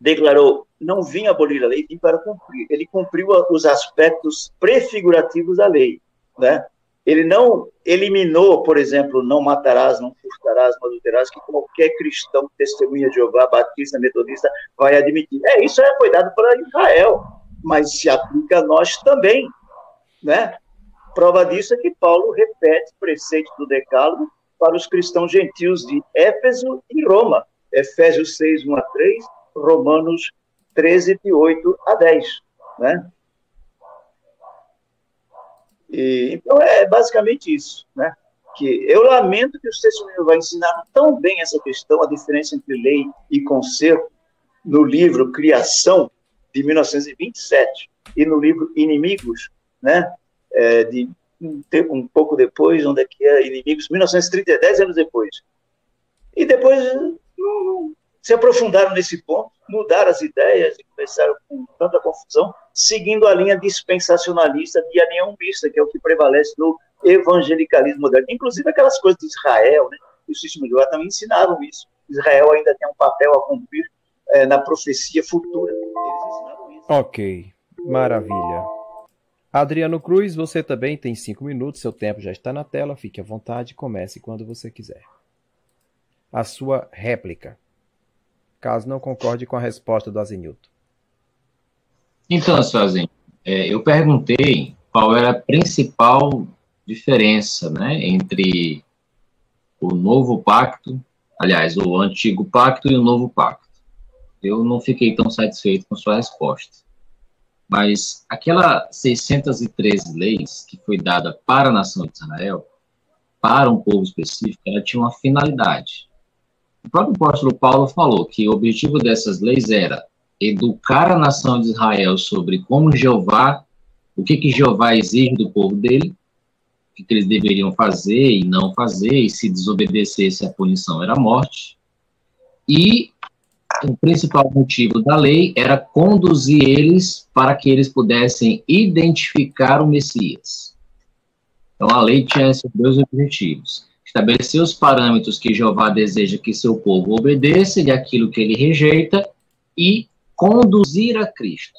declarou: não vim abolir a lei, vim para cumprir. Ele cumpriu os aspectos prefigurativos da lei, né? Ele não eliminou, por exemplo, não matarás, não furtarás, não adulterarás, que qualquer cristão, testemunha de Jeová, batista, metodista, vai admitir. Isso foi dado para Israel, mas se aplica a nós também, né? Prova disso é que Paulo repete preceitos do Decálogo para os cristãos gentios de Éfeso e Roma. Efésios 6, 1 a 3, Romanos 13, de 8 a 10, né? Então, é basicamente isso, né? Que eu lamento que o testemunho vai ensinar tão bem essa questão, a diferença entre lei e conserto, no livro Criação, de 1927, e no livro Inimigos, né? Um pouco depois, onde é que é Inimigos, 1930, 10 anos depois. E depois não se aprofundaram nesse ponto, mudaram as ideias e começaram com tanta confusão, seguindo a linha dispensacionalista e aniambista, que é o que prevalece no evangelicalismo moderno. Inclusive aquelas coisas de Israel, né? E o sistema de Jeová também ensinavam isso. Israel ainda tem um papel a cumprir na profecia futura. Eles ensinavam isso.
Ok, maravilha. Adriano Cruz, você também tem 5 minutos, seu tempo já está na tela, fique à vontade, comece quando você quiser. A sua réplica, caso não concorde com a resposta do Azenilton.
Então, senhor Azenilton, eu perguntei qual era a principal diferença, né, entre o novo pacto, aliás, o antigo pacto e o novo pacto. Eu não fiquei tão satisfeito com sua resposta. Mas aquela 613 leis que foi dada para a nação de Israel, para um povo específico, ela tinha uma finalidade. O próprio apóstolo Paulo falou que o objetivo dessas leis era educar a nação de Israel sobre como Jeová, o que Jeová exige do povo dele, o que eles deveriam fazer e não fazer, e se desobedecesse a punição era a morte. E o principal motivo da lei era conduzir eles para que eles pudessem identificar o Messias. Então a lei tinha esses 2 objetivos: estabelecer os parâmetros que Jeová deseja que seu povo obedeça e aquilo que ele rejeita, e conduzir a Cristo.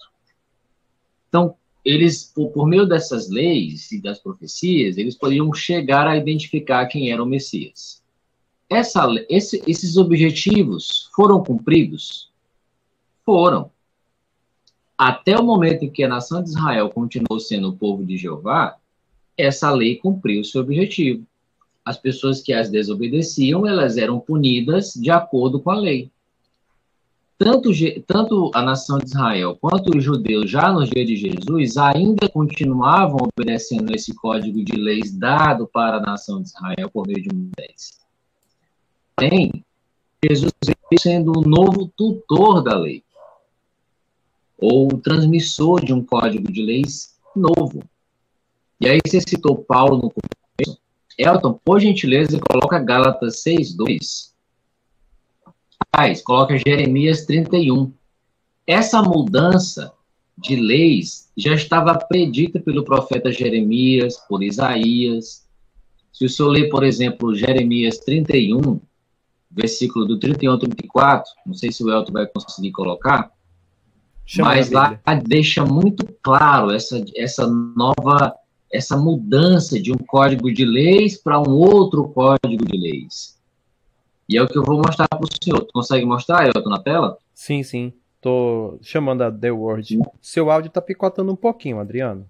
Então, eles, por meio dessas leis e das profecias, eles podiam chegar a identificar quem era o Messias. Esses objetivos foram cumpridos? Foram. Até o momento em que a nação de Israel continuou sendo o povo de Jeová, essa lei cumpriu o seu objetivo. As pessoas que as desobedeciam, elas eram punidas de acordo com a lei. Tanto a nação de Israel quanto os judeus, já nos dias de Jesus, ainda continuavam obedecendo esse código de leis dado para a nação de Israel por meio de Moisés. Porém, Jesus veio sendo o novo tutor da lei, ou transmissor de um código de leis novo. E aí você citou Paulo no começo. Elton, por gentileza, coloca Gálatas 6:2. Coloca Jeremias 31. Essa mudança de leis já estava predita pelo profeta Jeremias, por Isaías. Se o senhor ler, por exemplo, Jeremias 31, versículo do 31 ao 34, não sei se o Elton vai conseguir colocar, mas lá deixa muito claro essa mudança de um código de leis para um outro código de leis. E é o que eu vou mostrar para o senhor. Tu consegue mostrar, Elton, na tela?
Sim, sim. Tô chamando a The Word. Seu áudio tá picotando um pouquinho, Adriano.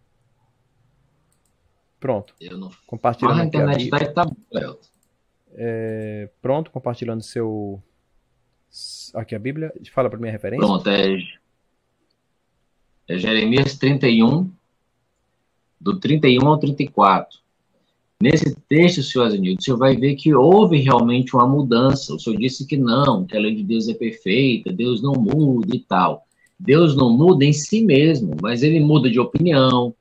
Pronto.
Eu não...
Compartilhando
a internet tá bom, Elton.
Pronto, compartilhando seu... Aqui a Bíblia. Fala para minha referência.
Pronto, é Jeremias 31, do 31 ao 34. Nesse texto, senhor Azenildo, o senhor vai ver que houve realmente uma mudança. O senhor disse que não, que a lei de Deus é perfeita, Deus não muda e tal. Deus não muda em si mesmo, mas ele muda de opinião,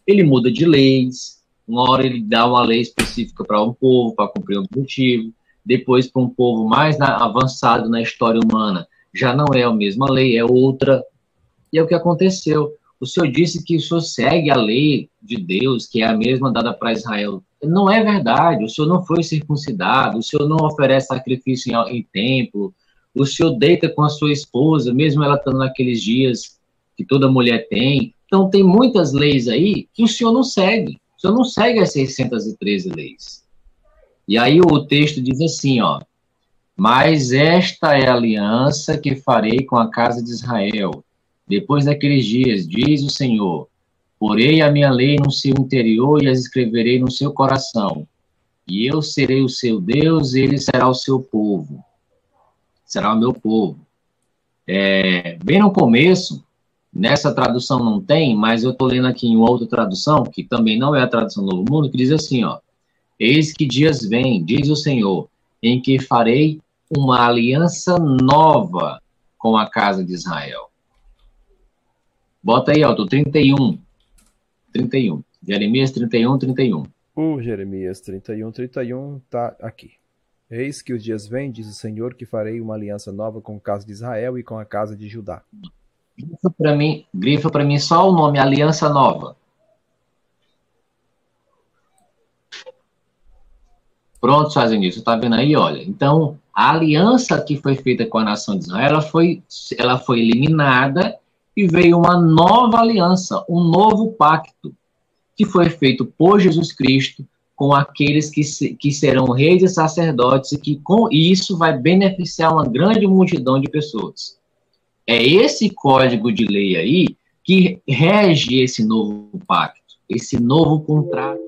ele muda de leis. Uma hora ele dá uma lei específica para um povo, para cumprir um objetivo. Depois, para um povo mais avançado na história humana, já não é a mesma lei, é outra. E é o que aconteceu. O senhor disse que o senhor segue a lei de Deus, que é a mesma dada para Israel. Não é verdade. O senhor não foi circuncidado, o senhor não oferece sacrifício em templo, o senhor deita com a sua esposa, mesmo ela estando naqueles dias que toda mulher tem. Então, tem muitas leis aí que o senhor não segue. O senhor não segue as 613 leis. E aí o texto diz assim, ó: mas esta é a aliança que farei com a casa de Israel. Depois daqueles dias, diz o Senhor, porei a minha lei no seu interior e as escreverei no seu coração. E eu serei o seu Deus e ele será o seu povo. Será o meu povo. Bem no começo, nessa tradução não tem, mas eu estou lendo aqui em outra tradução, que também não é a tradução do Novo Mundo, que diz assim, ó: eis que dias vêm, diz o Senhor, em que farei uma aliança nova com a casa de Israel. Bota aí, ó, do 31. Jeremias 31, 31.
O Jeremias 31, 31 tá aqui. Eis que os dias vêm, diz o Senhor, que farei uma aliança nova com a casa de Israel e com a casa de Judá.
Grifa para mim só o nome, Aliança Nova. Pronto, fazendo isso. Tá vendo aí, olha. Então, a aliança que foi feita com a nação de Israel, ela foi eliminada e veio uma nova aliança, um novo pacto, que foi feito por Jesus Cristo com aqueles que serão reis e sacerdotes, e isso vai beneficiar uma grande multidão de pessoas. É esse código de lei aí que rege esse novo pacto, esse novo contrato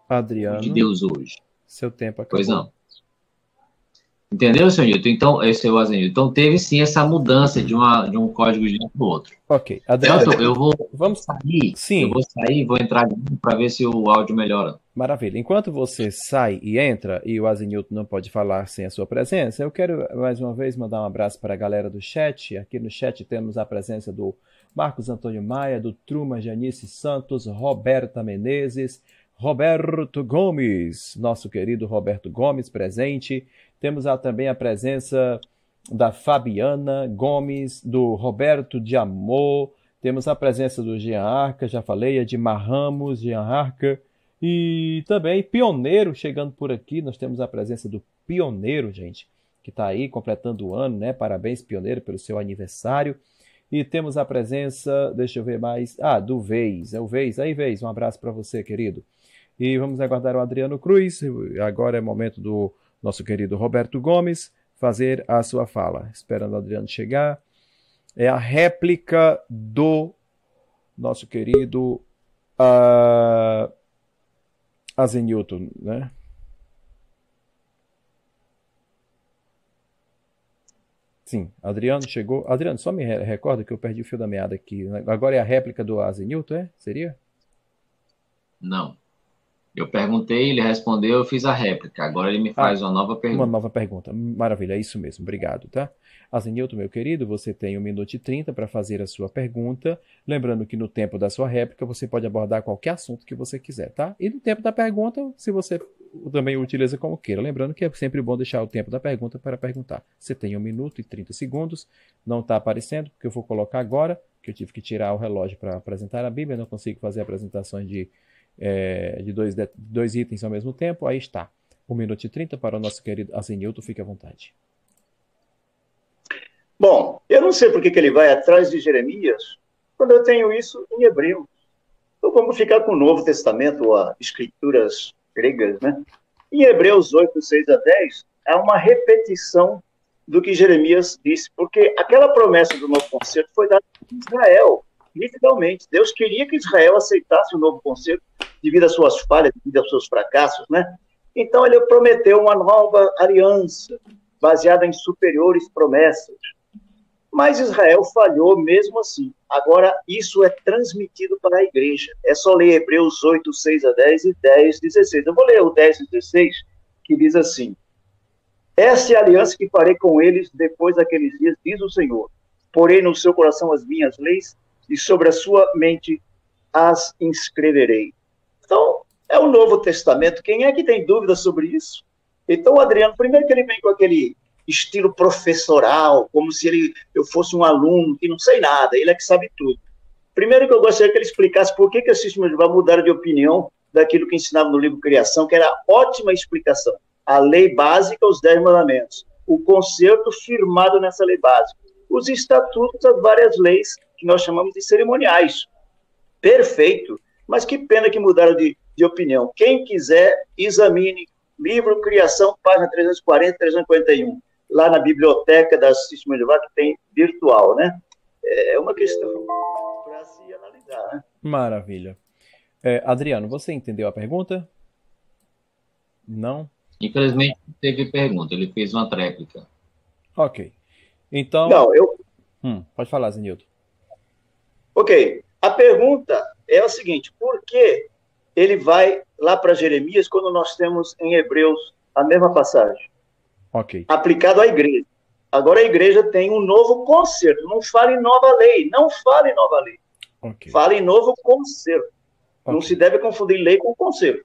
Adriano,
de Deus hoje.
Seu tempo acabou.
Pois não. Entendeu, senhor Nilton? Então, esse é o Azenilton. Então, teve sim essa mudança de um código de um para o outro.
Ok.
Adriano, eu vou
sair. Sim.
Eu vou sair e vou entrar para ver se o áudio melhora.
Maravilha. Enquanto você sai e entra, e o Azenilton não pode falar sem a sua presença, eu quero mais uma vez mandar um abraço para a galera do chat. Aqui no chat temos a presença do Marcos Antônio Maia, do Truma Janice Santos, Roberta Menezes, Roberto Gomes, nosso querido Roberto Gomes presente. Temos também a presença da Fabiana Gomes, do Roberto de Amor. Temos a presença do Jean Arca, já falei, é de Marramos, Jean Arca. E também Pioneiro chegando por aqui. Nós temos a presença do Pioneiro, gente, que está aí completando o ano, né? Parabéns, Pioneiro, pelo seu aniversário. E temos a presença, deixa eu ver mais, do Vez, é o Vez. Aí, Vez, um abraço para você, querido. E vamos aguardar o Adriano Cruz. Agora é momento do nosso querido Roberto Gomes fazer a sua fala. Esperando o Adriano chegar. É a réplica do nosso querido Azenilton, né? Sim, Adriano chegou. Adriano, só me recorda que eu perdi o fio da meada aqui. Agora é a réplica do Azenilton, é? Seria?
Não. Eu perguntei, ele respondeu, eu fiz a réplica. Agora ele me faz uma nova pergunta.
Uma nova pergunta. Maravilha, é isso mesmo. Obrigado, tá? Azenilton, meu querido, você tem 1 minuto e 30 para fazer a sua pergunta. Lembrando que no tempo da sua réplica você pode abordar qualquer assunto que você quiser, tá? E no tempo da pergunta, se você também utiliza como queira. Lembrando que é sempre bom deixar o tempo da pergunta para perguntar. Você tem 1 minuto e 30 segundos. Não está aparecendo, porque eu vou colocar agora, que eu tive que tirar o relógio para apresentar a Bíblia. Não consigo fazer apresentações de dois itens ao mesmo tempo. Aí está. 1 minuto e 30 para o nosso querido Azenilton. Fique à vontade.
Bom, eu não sei por que ele vai atrás de Jeremias quando eu tenho isso em Hebreus. Então vamos ficar com o Novo Testamento, ou as escrituras gregas, né? Em Hebreus 8, 6 a 10, é uma repetição do que Jeremias disse, porque aquela promessa do novo concerto foi dada a Israel, literalmente. Deus queria que Israel aceitasse o novo concerto devido às suas falhas, devido aos seus fracassos, né? Então ele prometeu uma nova aliança, baseada em superiores promessas. Mas Israel falhou mesmo assim. Agora, isso é transmitido para a igreja. É só ler Hebreus 8, 6 a 10 e 10, 16. Eu vou ler o 10 e 16, que diz assim: essa é a aliança que farei com eles depois daqueles dias, diz o Senhor. Porei no seu coração as minhas leis e sobre a sua mente as inscreverei. Então, é o Novo Testamento. Quem é que tem dúvida sobre isso? Então, o Adriano, primeiro que ele vem com aquele estilo professoral, como se eu fosse um aluno que não sei nada, ele é que sabe tudo. Primeiro que eu gostaria que ele explicasse por que os sistemas de Jeová mudaram de opinião daquilo que ensinava no livro Criação, que era ótima explicação. A lei básica, os 10 mandamentos, o concerto firmado nessa lei básica, os estatutos, as várias leis que nós chamamos de cerimoniais. Perfeito, mas que pena que mudaram de opinião. Quem quiser, examine livro Criação, página 340, 341. Lá na biblioteca da Sistemas de Jeová, que tem virtual, né? É uma questão para se analisar, né?
Maravilha. Adriano, você entendeu a pergunta? Não?
Infelizmente, não teve pergunta. Ele fez uma tréplica.
Ok. Então...
Não, eu...
pode falar, Zenilton.
Ok. A pergunta é o seguinte: por que ele vai lá para Jeremias quando nós temos em Hebreus a mesma passagem?
Ok.
Aplicado à igreja. Agora a igreja tem um novo concerto. Não fala em nova lei. Não fala em nova lei.
Okay.
Fala em novo concerto.
Okay.
Não se deve confundir lei com concerto.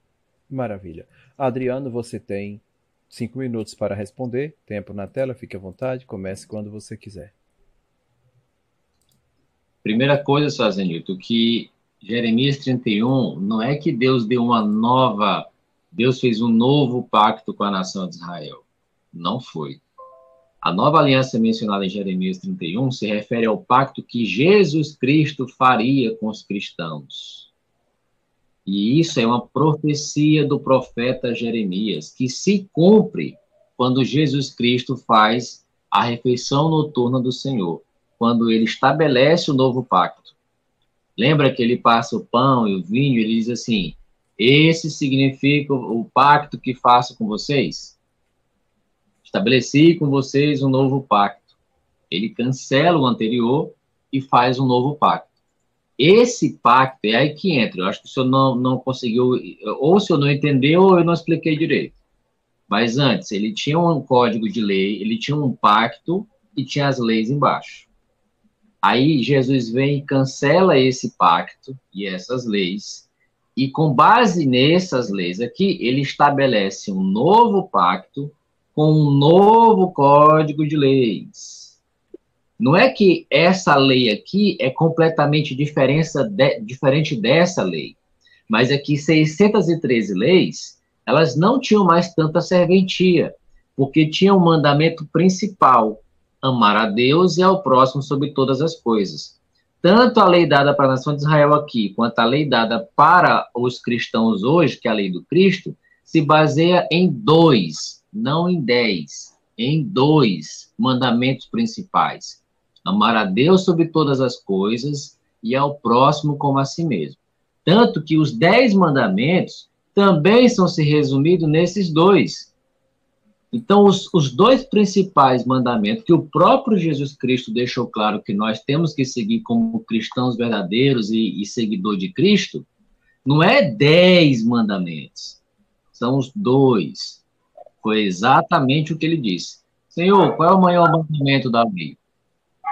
Maravilha. Adriano, você tem 5 minutos para responder. Tempo na tela, fique à vontade. Comece quando você quiser.
Primeira coisa, Sr. Zenilton, que Jeremias 31, não é que Deus fez um novo pacto com a nação de Israel. Não foi. A nova aliança mencionada em Jeremias 31 se refere ao pacto que Jesus Cristo faria com os cristãos. E isso é uma profecia do profeta Jeremias, que se cumpre quando Jesus Cristo faz a refeição noturna do Senhor, quando ele estabelece o novo pacto. Lembra que ele passa o pão e o vinho, ele diz assim: esse significa o pacto que faço com vocês? Estabeleci com vocês um novo pacto. Ele cancela o anterior e faz um novo pacto. Esse pacto é aí que entra. Eu acho que o senhor não conseguiu, ou o senhor não entendeu, ou eu não expliquei direito. Mas antes, ele tinha um código de lei, ele tinha um pacto e tinha as leis embaixo. Aí Jesus vem e cancela esse pacto e essas leis, e com base nessas leis aqui, ele estabelece um novo pacto com um novo código de leis. Não é que essa lei aqui é completamente diferente dessa lei, mas é que 613 leis, elas não tinham mais tanta serventia, porque tinha um mandamento principal, amar a Deus e ao próximo sobre todas as coisas. Tanto a lei dada para a nação de Israel aqui, quanto a lei dada para os cristãos hoje, que é a lei do Cristo, se baseia em 2, não em 10, em 2 mandamentos principais. Amar a Deus sobre todas as coisas e ao próximo como a si mesmo. Tanto que os 10 mandamentos também são se resumidos nesses 2. Então, os 2 principais mandamentos que o próprio Jesus Cristo deixou claro que nós temos que seguir como cristãos verdadeiros e seguidor de Cristo, não é 10 mandamentos, são os 2. Foi exatamente o que ele disse. Senhor, qual é o maior mandamento da lei?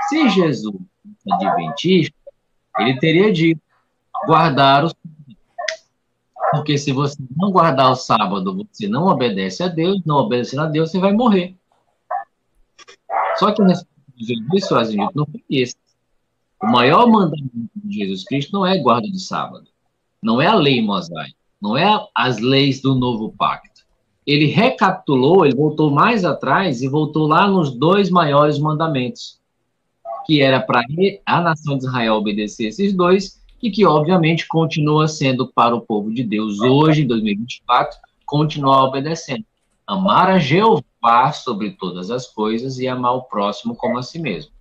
Se Jesus é adventista, ele teria dito, guardar os... Porque se você não guardar o sábado, você não obedece a Deus, não obedecendo a Deus, você vai morrer. Só que a resposta de Jesus, sozinho, não foi esse. O maior mandamento de Jesus Cristo não é guarda do sábado, não é a lei mosaica, não é as leis do novo pacto. Ele recapitulou, ele voltou mais atrás e voltou lá nos 2 maiores mandamentos, que era para a nação de Israel obedecer esses 2, e que, obviamente, continua sendo para o povo de Deus hoje, em 2024, continuar obedecendo. Amar a Jeová sobre todas as coisas e amar o próximo como a si mesmo.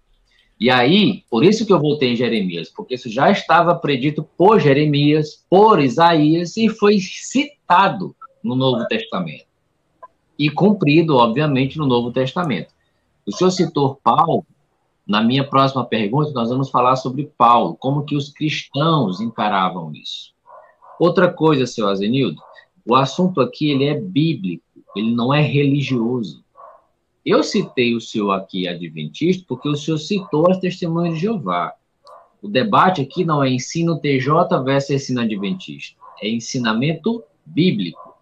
E aí, por isso que eu voltei em Jeremias, porque isso já estava predito por Jeremias, por Isaías, e foi citado no Novo Testamento. E cumprido, obviamente, no Novo Testamento. O senhor citou Paulo. Na minha próxima pergunta, nós vamos falar sobre Paulo, como que os cristãos encaravam isso. Outra coisa, seu Azenildo, o assunto aqui ele é bíblico, ele não é religioso. Eu citei o senhor aqui adventista porque o senhor citou as testemunhas de Jeová. O debate aqui não é ensino TJ versus ensino adventista, é ensinamento bíblico.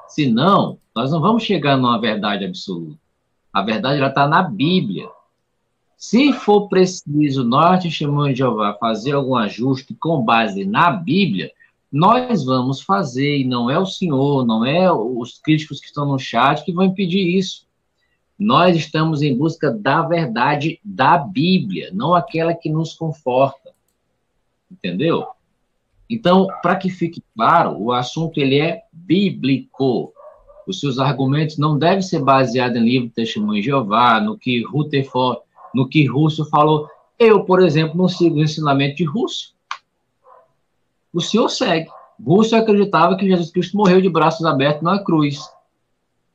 Senão, nós não vamos chegar numa verdade absoluta. A verdade ela está na Bíblia. Se for preciso nós, testemunhas de Jeová, fazer algum ajuste com base na Bíblia, nós vamos fazer, e não é o senhor, não é os críticos que estão no chat que vão impedir isso. Nós estamos em busca da verdade da Bíblia, não aquela que nos conforta. Entendeu? Então, para que fique claro, o assunto ele é bíblico. Os seus argumentos não devem ser baseados em livro de Testemunho de Jeová, no que Rutherford, no que Russo falou. Eu, por exemplo, não sigo o ensinamento de Russo. O senhor segue. Russo acreditava que Jesus Cristo morreu de braços abertos na cruz.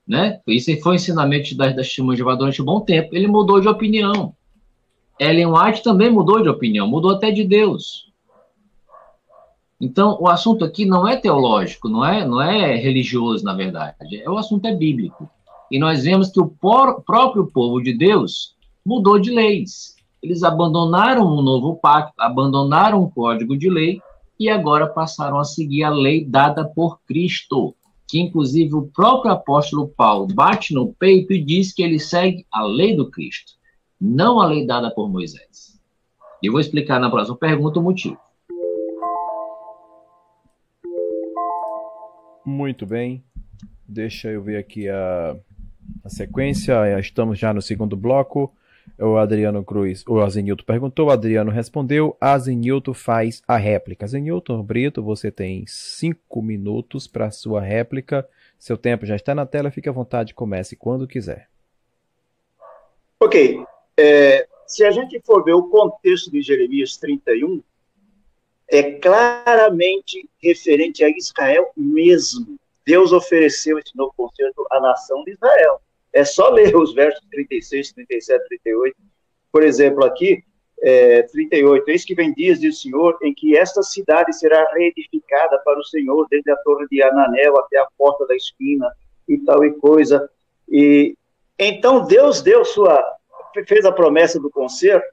Né? Isso foi o ensinamento das Testemunhas de Jeová durante um bom tempo. Ele mudou de opinião. Ellen White também mudou de opinião, mudou até de Deus. Então, o assunto aqui não é teológico, não é religioso, na verdade. O assunto é bíblico. E nós vemos que o próprio povo de Deus mudou de leis. Eles abandonaram o novo pacto, abandonaram o código de lei e agora passaram a seguir a lei dada por Cristo, que inclusive o próprio apóstolo Paulo bate no peito e diz que ele segue a lei do Cristo, não a lei dada por Moisés. E eu vou explicar na próxima pergunta o motivo.
Muito bem. Deixa eu ver aqui a sequência. Estamos já no segundo bloco. O Adriano Cruz, o Azenilton perguntou, o Adriano respondeu, Azenilton faz a réplica. Azenilton Brito, você tem 5 minutos para sua réplica. Seu tempo já está na tela, fique à vontade, comece quando quiser.
Ok. Se a gente for ver o contexto de Jeremias 31, é claramente referente a Israel mesmo. Deus ofereceu esse novo concerto à nação de Israel. É só ler os versos 36, 37, 38. Por exemplo, aqui, 38. Eis que vem dias, diz o Senhor, em que esta cidade será reedificada para o Senhor, desde a torre de Ananel até a porta da esquina, e tal e coisa. E então Deus fez a promessa do concerto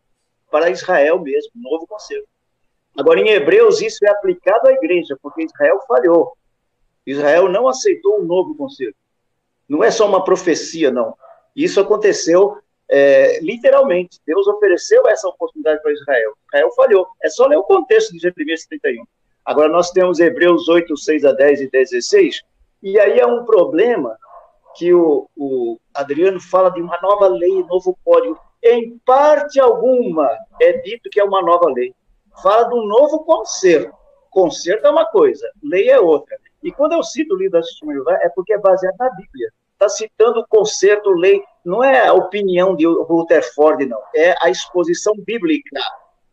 para Israel mesmo, um novo concerto. Agora, em Hebreus, isso é aplicado à igreja, porque Israel falhou. Israel não aceitou um novo concerto. Não é só uma profecia, não. Isso aconteceu literalmente. Deus ofereceu essa oportunidade para Israel. Israel falhou. É só ler o contexto de Jeremias 31. Agora nós temos Hebreus 8, 6 a 10 e 16, e aí é um problema que o Adriano fala de uma nova lei, novo código. em parte alguma, é dito que é uma nova lei. Fala de um novo concerto. Concerto é uma coisa, lei é outra. E quando eu cito o livro da Testemunha de Jeová, é porque é baseado na Bíblia. Está citando o concerto, lei, não é a opinião de Rutherford, não. É a exposição bíblica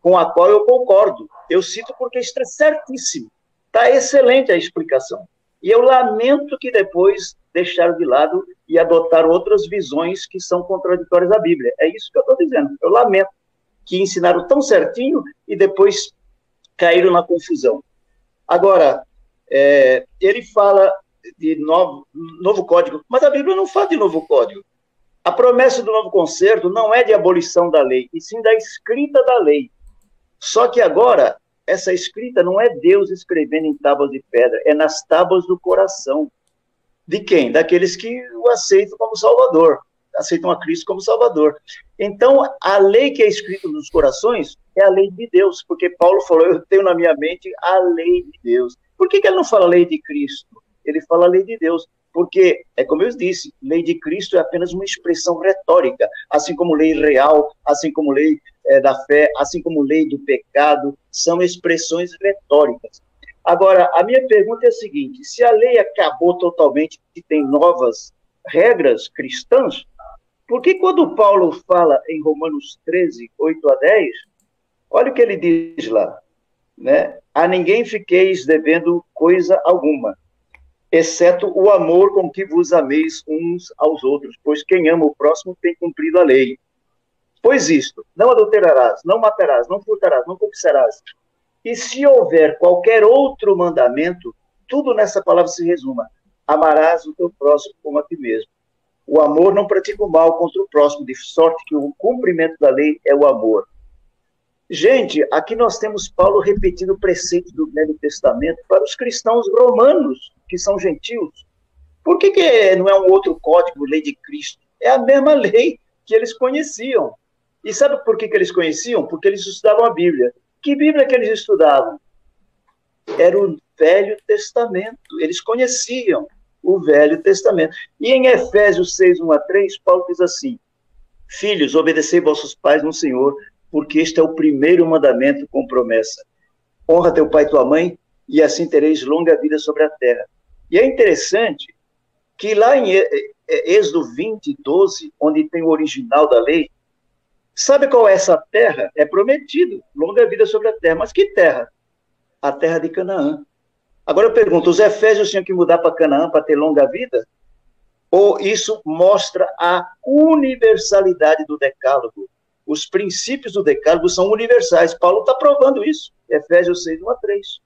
com a qual eu concordo. Eu cito porque está certíssimo. Está excelente a explicação. E eu lamento que depois deixaram de lado e adotaram outras visões que são contraditórias à Bíblia. É isso que eu estou dizendo. Eu lamento que ensinaram tão certinho e depois caíram na confusão. Agora, ele fala de novo código, mas a Bíblia não fala de novo código. A promessa do novo concerto não é de abolição da lei, e sim da escrita da lei. Só que agora, essa escrita não é Deus escrevendo em tábuas de pedra, é nas tábuas do coração. De quem? Daqueles que o aceitam como Salvador, aceitam a Cristo como Salvador. Então, a lei que é escrita nos corações é a lei de Deus, porque Paulo falou, eu tenho na minha mente a lei de Deus. Por que ele não fala lei de Cristo? Ele fala lei de Deus, porque, é como eu disse, lei de Cristo é apenas uma expressão retórica, assim como lei real, assim como lei da fé, assim como lei do pecado, são expressões retóricas. Agora, a minha pergunta é a seguinte, se a lei acabou totalmente e tem novas regras cristãs, por que quando Paulo fala em Romanos 13, 8 a 10, olha o que ele diz lá, né? A ninguém fiqueis devendo coisa alguma, exceto o amor com que vos ameis uns aos outros, pois quem ama o próximo tem cumprido a lei. Pois isto, não adulterarás, não matarás, não furtarás, não cobiçarás. E se houver qualquer outro mandamento, tudo nessa palavra se resuma. Amarás o teu próximo como a ti mesmo. O amor não pratica o mal contra o próximo, de sorte que o cumprimento da lei é o amor. Gente, aqui nós temos Paulo repetindo preceitos do Velho Testamento para os cristãos romanos, que são gentios. Por que não é um outro código, lei de Cristo? É a mesma lei que eles conheciam. E sabe por que eles conheciam? Porque eles estudavam a Bíblia. Que Bíblia que eles estudavam? Era o Velho Testamento. Eles conheciam o Velho Testamento. E em Efésios 6, 1 a 3, Paulo diz assim, filhos, obedecei vossos pais no Senhor, porque este é o primeiro mandamento com promessa. Honra teu pai e tua mãe, e assim tereis longa vida sobre a terra. E é interessante que lá em Êxodo 20, 12, onde tem o original da lei, sabe qual é essa terra? É prometido, longa vida sobre a terra. Mas que terra? A terra de Canaã. Agora eu pergunto, os efésios tinham que mudar para Canaã para ter longa vida? Ou isso mostra a universalidade do decálogo? Os princípios do decálogo são universais. Paulo está provando isso, Efésios 6, 1 a 3.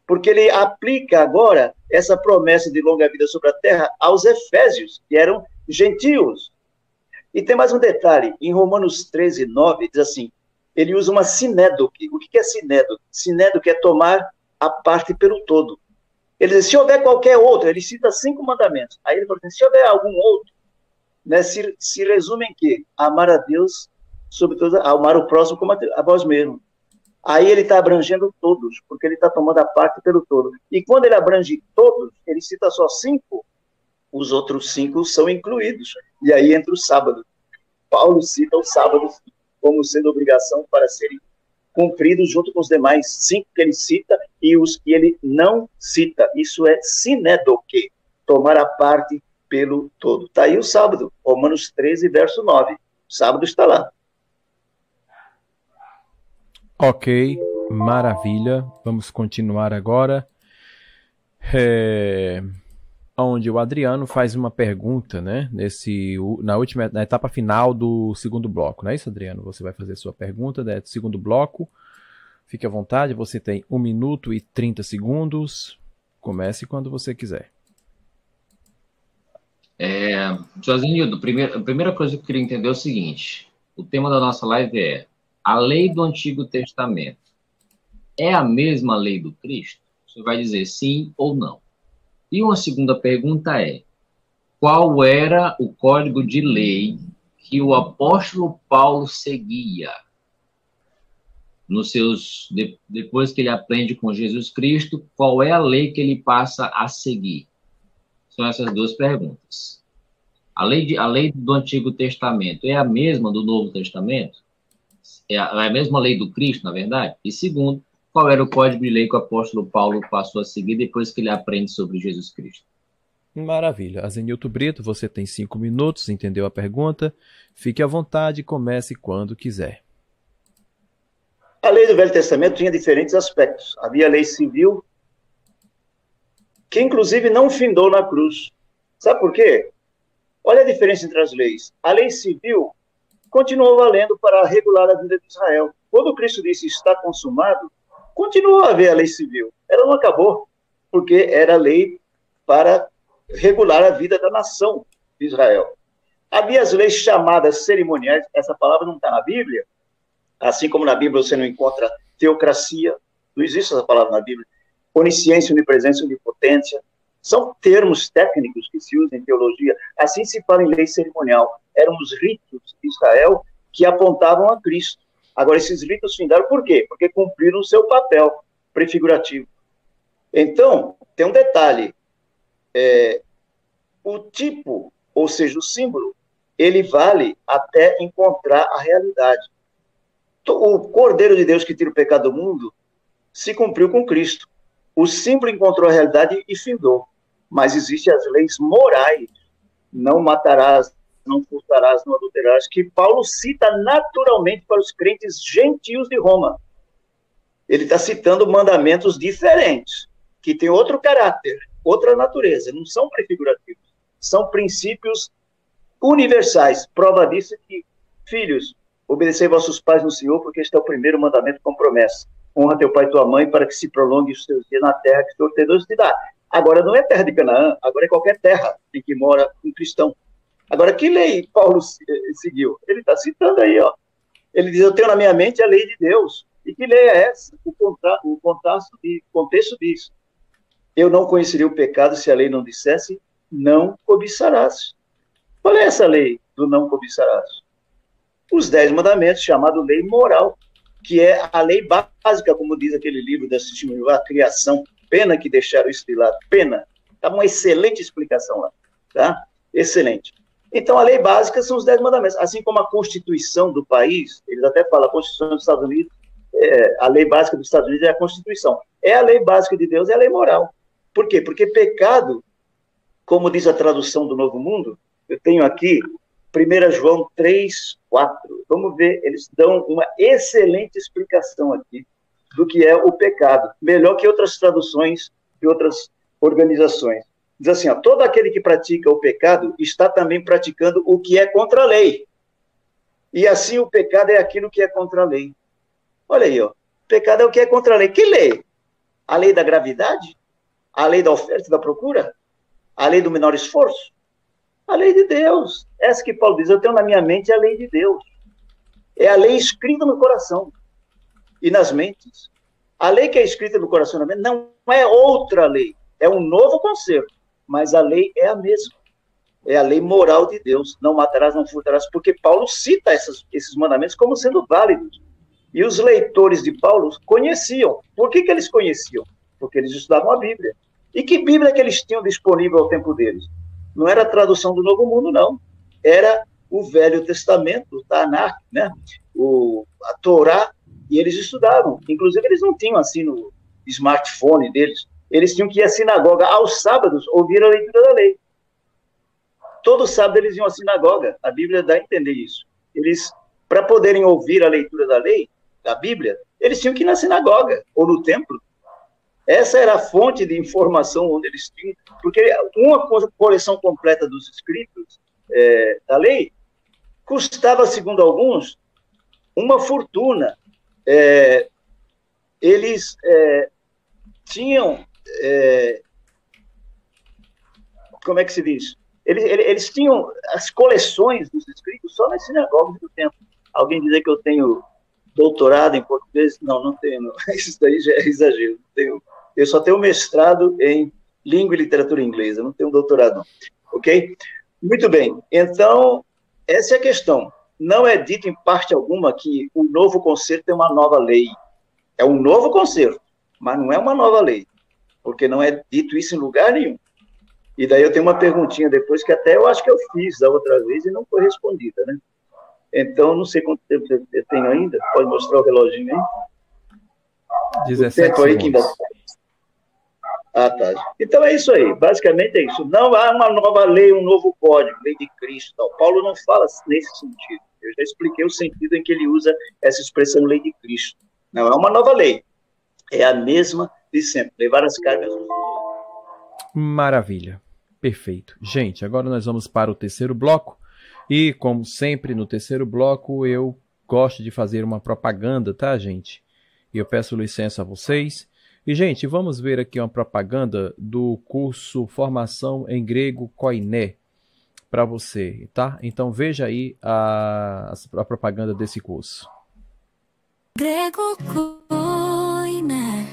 Porque ele aplica agora essa promessa de longa vida sobre a terra aos efésios, que eram gentios. E tem mais um detalhe, em Romanos 13, 9, diz assim, ele usa uma sinédoque. O que é sinédoque? Sinédoque é tomar a parte pelo todo. Ele diz, se houver qualquer outro, ele cita 5 mandamentos. Aí ele fala assim, se houver algum outro, né, se resume em quê? Amar a Deus, sobretudo, amar o próximo como a vós mesmo. Aí ele está abrangendo todos, porque ele está tomando a parte pelo todo. E quando ele abrange todos, ele cita só 5, os outros 5 são incluídos. E aí entra o sábado. Paulo cita o sábado como sendo obrigação para serem cumpridos junto com os demais 5 que ele cita e os que ele não cita. Isso é sinédoque, tomar a parte pelo todo. Está aí o sábado, Romanos 13, verso 9. O sábado está lá.
Ok, maravilha. Vamos continuar agora. Onde o Adriano faz uma pergunta, né? Na etapa final do segundo bloco, não é isso, Adriano? Você vai fazer sua pergunta do segundo bloco. Fique à vontade, você tem 1 minuto e 30 segundos. Comece quando você quiser.
Josenildo, a primeira coisa que eu queria entender é o seguinte. O tema da nossa live é a lei do Antigo Testamento é a mesma lei do Cristo? Você vai dizer sim ou não. E uma segunda pergunta é, qual era o código de lei que o apóstolo Paulo seguia depois que ele aprende com Jesus Cristo, qual é a lei que ele passa a seguir? São essas 2 perguntas. A lei do Antigo Testamento é a mesma do Novo Testamento? É a mesma lei do Cristo, na verdade? E segundo, qual era o código de lei que o apóstolo Paulo passou a seguir depois que ele aprende sobre Jesus Cristo?
Maravilha. Azenilton Brito, você tem 5 minutos, entendeu a pergunta? Fique à vontade e comece quando quiser.
A lei do Velho Testamento tinha diferentes aspectos. Havia a lei civil, que inclusive não findou na cruz. Sabe por quê? Olha a diferença entre as leis. A lei civil continuou valendo para regular a vida de Israel. Quando Cristo disse está consumado, continuou a haver a lei civil. Ela não acabou, porque era lei para regular a vida da nação de Israel. Havia as leis chamadas cerimoniais, essa palavra não está na Bíblia, assim como na Bíblia você não encontra teocracia, não existe essa palavra na Bíblia, onisciência, onipresença, onipotência, são termos técnicos que se usam em teologia, assim se fala em lei cerimonial, eram os ritos de Israel que apontavam a Cristo. Agora, esses ritos findaram por quê? Porque cumpriram o seu papel prefigurativo. Então, tem um detalhe, o tipo, ou seja, o símbolo, ele vale até encontrar a realidade. O Cordeiro de Deus que tira o pecado do mundo se cumpriu com Cristo. O símbolo encontrou a realidade e findou. Mas existem as leis morais. Não matarás, não furtarás, não adulterarás, que Paulo cita naturalmente para os crentes gentios de Roma. Ele está citando mandamentos diferentes, que têm outro caráter, outra natureza, não são prefigurativos. São princípios universais. Prova disso é que, filhos, obedecei vossos pais no Senhor, porque este é o primeiro mandamento com promessa. Honra teu pai e tua mãe para que se prolongue os teus dias na terra que o Senhor teu Deus te dá. Agora não é terra de Canaã, agora é qualquer terra em que mora um cristão. Agora, que lei Paulo seguiu? Ele está citando aí, ó. Ele diz, eu tenho na minha mente a lei de Deus. E que lei é essa? O contexto diz, eu não conheceria o pecado se a lei não dissesse, não cobiçarás. Qual é essa lei do não cobiçarás? Os 10 mandamentos, chamado lei moral, que é a lei básica, como diz aquele livro da Sistema, a criação. Pena que deixaram isso de lado, pena. Está uma excelente explicação lá, tá? Excelente. Então, a lei básica são os 10 mandamentos. Assim como a Constituição do país, eles até falam, a Constituição dos Estados Unidos, a lei básica dos Estados Unidos é a Constituição. É a lei básica de Deus, é a lei moral. Por quê? Porque pecado, como diz a tradução do Novo Mundo, eu tenho aqui 1 João 3, 4. Vamos ver, eles dão uma excelente explicação aqui do que é o pecado, melhor que outras traduções e outras organizações. Diz assim, ó, todo aquele que pratica o pecado está também praticando o que é contra a lei. E assim o pecado é aquilo que é contra a lei. Olha aí, ó, pecado é o que é contra a lei. Que lei? A lei da gravidade? A lei da oferta e da procura? A lei do menor esforço? A lei de Deus. Essa que Paulo diz, eu tenho na minha mente a lei de Deus. É a lei escrita no coração e nas mentes. A lei que é escrita no coração e na mente não é outra lei. É um novo concerto. Mas a lei é a mesma. É a lei moral de Deus. Não matarás, não furtarás. Porque Paulo cita esses mandamentos como sendo válidos. E os leitores de Paulo conheciam. Por que eles conheciam? Porque eles estudavam a Bíblia. E que Bíblia que eles tinham disponível ao tempo deles? Não era a tradução do Novo Mundo, não. Era o Velho Testamento, o Tanakh, né? A Torá, e eles estudavam. Inclusive, eles não tinham assim no smartphone deles. Eles tinham que ir à sinagoga aos sábados ouvir a leitura da lei. Todo sábado eles iam à sinagoga. A Bíblia dá a entender isso. Eles, para poderem ouvir a leitura da lei, da Bíblia, eles tinham que ir na sinagoga ou no templo. Essa era a fonte de informação onde eles tinham, porque uma coleção completa dos escritos da lei custava, segundo alguns, uma fortuna. Eles tinham, como é que se diz? Eles tinham as coleções dos escritos só nas sinagogas do tempo. Alguém dizer que eu tenho doutorado em português? Não, não tenho. Não. Isso daí já é exagero. Eu só tenho mestrado em língua e literatura inglesa, não tenho doutorado, não. Ok? Muito bem. Então, essa é a questão. Não é dito em parte alguma que o novo concerto é uma nova lei. É um novo concerto, mas não é uma nova lei, porque não é dito isso em lugar nenhum. E daí eu tenho uma perguntinha depois, que até eu acho que eu fiz da outra vez e não foi respondida, né? Então, não sei quanto tempo eu tenho ainda. Pode mostrar o reloginho aí?
17
tempo aí que ainda...
segundos.
Ah, tá. Então é isso aí. Basicamente é isso. Não há uma nova lei, um novo código, lei de Cristo. Tal. Paulo não fala nesse sentido. Eu já expliquei o sentido em que ele usa essa expressão lei de Cristo. Não é uma nova lei. É a mesma de sempre. Levar as cargas uns aos outros.
Maravilha. Perfeito. Gente, agora nós vamos para o terceiro bloco. E, como sempre, no terceiro bloco, eu gosto de fazer uma propaganda, tá, gente? E eu peço licença a vocês. E, gente, vamos ver aqui uma propaganda do curso Formação em Grego Koiné para você, tá? Então, veja aí a propaganda desse curso.
Grego Koiné,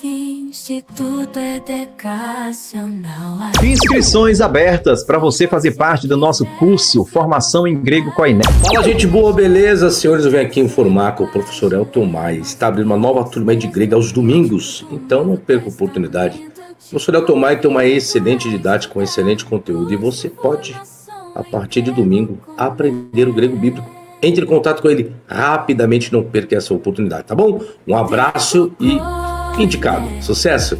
Instituto Educacional.
Inscrições abertas para você fazer parte do nosso curso Formação em Grego Koiné.
Fala, gente boa, beleza? Senhores, eu venho aqui informar que o professor Elton Maia está abrindo uma nova turma de grego aos domingos, então não perca a oportunidade. O professor Elton Maia tem uma excelente didática, com excelente conteúdo, e você pode, a partir de domingo, aprender o grego bíblico. Entre em contato com ele rapidamente, não perca essa oportunidade, tá bom? Um abraço e indicado. Sucesso!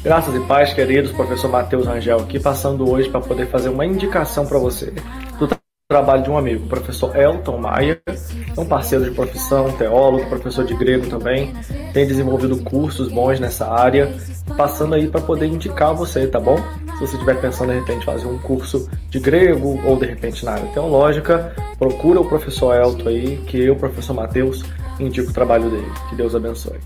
Graças e paz, queridos, professor Matheus Rangel aqui, passando hoje para poder fazer uma indicação para você do trabalho de um amigo, o professor Elton Maia, é um parceiro de profissão, teólogo, professor de grego também, tem desenvolvido cursos bons nessa área, passando aí para poder indicar você, tá bom? Se você estiver pensando de repente fazer um curso de grego ou de repente na área teológica, procura o professor Elton aí, que eu, professor Matheus, indico o trabalho dele. Que Deus abençoe.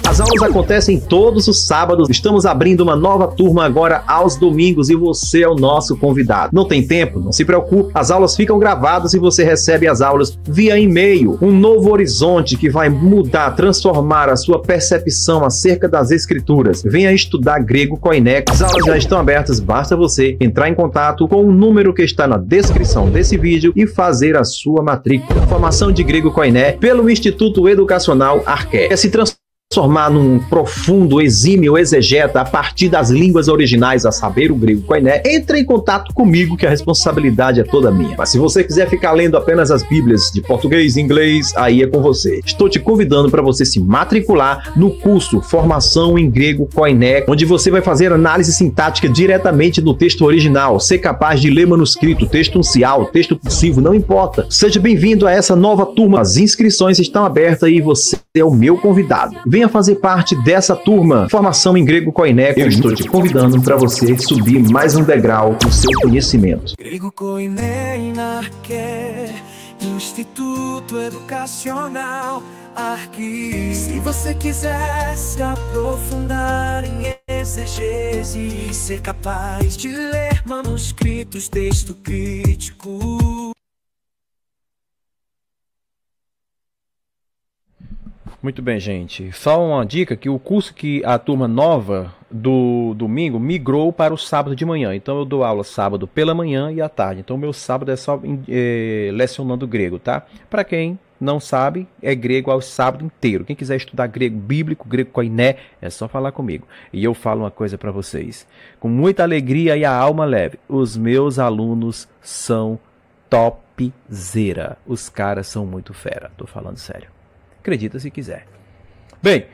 As aulas acontecem todos os sábados. Estamos abrindo uma nova turma agora aos domingos e você é o nosso convidado. Não tem tempo? Não se preocupe. As aulas ficam gravadas e você recebe as aulas via e-mail. Um novo horizonte que vai mudar, transformar a sua percepção acerca das escrituras. Venha estudar grego Koiné. As aulas já estão abertas. Basta você entrar em contato com o número que está na descrição desse vídeo e fazer a sua matrícula. Formação de grego Koiné pelo Instituto Educacional Arqué. Se transformar num profundo, exímio exegeta a partir das línguas originais, a saber, o grego Koiné, entre em contato comigo que a responsabilidade é toda minha. Mas se você quiser ficar lendo apenas as bíblias de português e inglês, aí é com você. Estou te convidando para você se matricular no curso Formação em Grego Koiné, onde você vai fazer análise sintática diretamente do texto original, ser capaz de ler manuscrito, texto uncial, texto cursivo, não importa. Seja bem-vindo a essa nova turma. As inscrições estão abertas e você é o meu convidado. Venha fazer parte dessa turma, Formação em Grego Koiné. Eu estou te convidando para você subir mais um degrau no seu conhecimento.
Grego Koiné Arqué, Instituto Educacional Arqué. Se você quiser se aprofundar em exegese e ser capaz de ler manuscritos, texto crítico.
Muito bem, gente. Só uma dica que o curso que a turma nova do domingo migrou para o sábado de manhã. Então eu dou aula sábado pela manhã e à tarde. Então o meu sábado é só lecionando grego, tá? Para quem não sabe, é grego ao sábado inteiro. Quem quiser estudar grego bíblico, grego koiné, é só falar comigo. E eu falo uma coisa para vocês. Com muita alegria e a alma leve, os meus alunos são topzera. Os caras são muito fera. Tô falando sério. Acredita se quiser. Bem,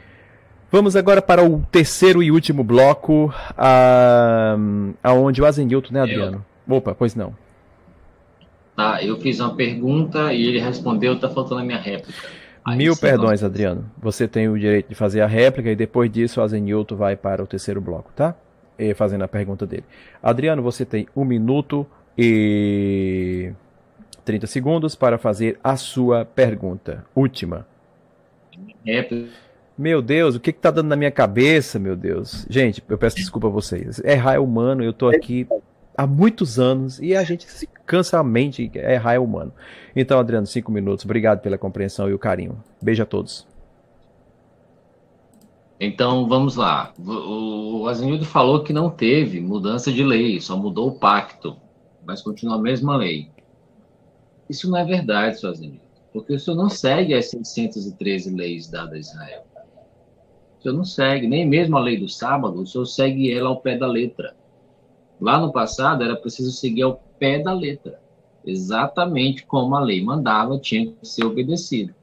vamos agora para o terceiro e último bloco, aonde o Azenilton, né, Adriano? Opa, pois não.
Tá, eu fiz uma pergunta e ele respondeu, tá faltando a minha réplica.
Mil perdões, Adriano. Você tem o direito de fazer a réplica e depois disso o Azenilton vai para o terceiro bloco, tá? E fazendo a pergunta dele. Adriano, você tem 1 minuto e 30 segundos para fazer a sua pergunta. Última. Meu Deus, o que tá dando na minha cabeça, meu Deus? Gente, eu peço desculpa a vocês. Errar é humano, eu tô aqui há muitos anos e a gente se cansa a mente, errar é humano. Então, Adriano, 5 minutos. Obrigado pela compreensão e o carinho. Beijo a todos.
Então, vamos lá. O Azenildo falou que não teve mudança de lei, só mudou o pacto, mas continua a mesma lei. Isso não é verdade, seu Azenildo. Porque o senhor não segue as 613 leis dadas a Israel. O senhor não segue, nem mesmo a lei do sábado, o senhor segue ela ao pé da letra. Lá no passado era preciso seguir ao pé da letra. Exatamente como a lei mandava, tinha que ser obedecido.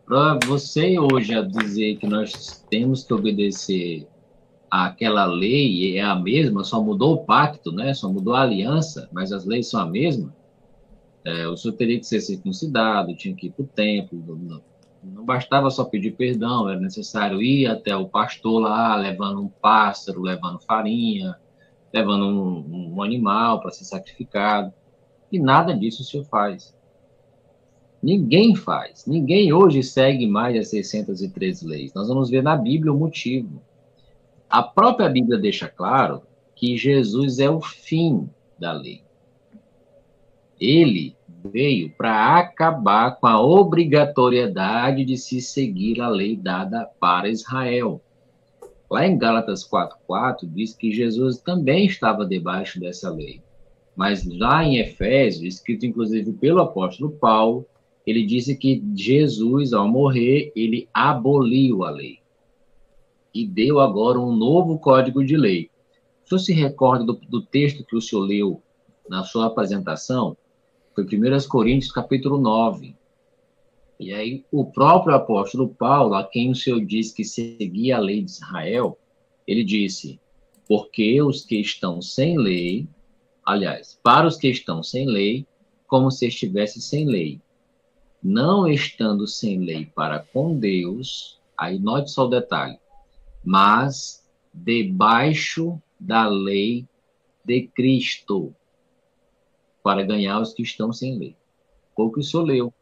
Para você hoje a dizer que nós temos que obedecer àquela lei, é a mesma, só mudou o pacto, né? Só mudou a aliança, mas as leis são a mesma. O senhor teria que ser circuncidado, tinha que ir para o templo, não bastava só pedir perdão, era necessário ir até o pastor lá, levando um pássaro, levando farinha, levando um animal para ser sacrificado. E nada disso o senhor faz. Ninguém faz. Ninguém hoje segue mais as 613 leis. Nós vamos ver na Bíblia o motivo. A própria Bíblia deixa claro que Jesus é o fim da lei. Ele veio para acabar com a obrigatoriedade de se seguir a lei dada para Israel. Lá em Gálatas 4:4 diz que Jesus também estava debaixo dessa lei. Mas lá em Efésios, escrito inclusive pelo apóstolo Paulo, ele disse que Jesus, ao morrer, ele aboliu a lei. E deu agora um novo código de lei. O senhor se recorda do texto que o senhor leu na sua apresentação? Foi 1 Coríntios, capítulo 9. E aí, o próprio apóstolo Paulo, a quem o senhor disse que seguia a lei de Israel, ele disse, porque os que estão sem lei, aliás, para os que estão sem lei, como se estivesse sem lei, não estando sem lei para com Deus, aí note só o detalhe, mas debaixo da lei de Cristo, para ganhar os que estão sem lei. Foi o que o senhor leu.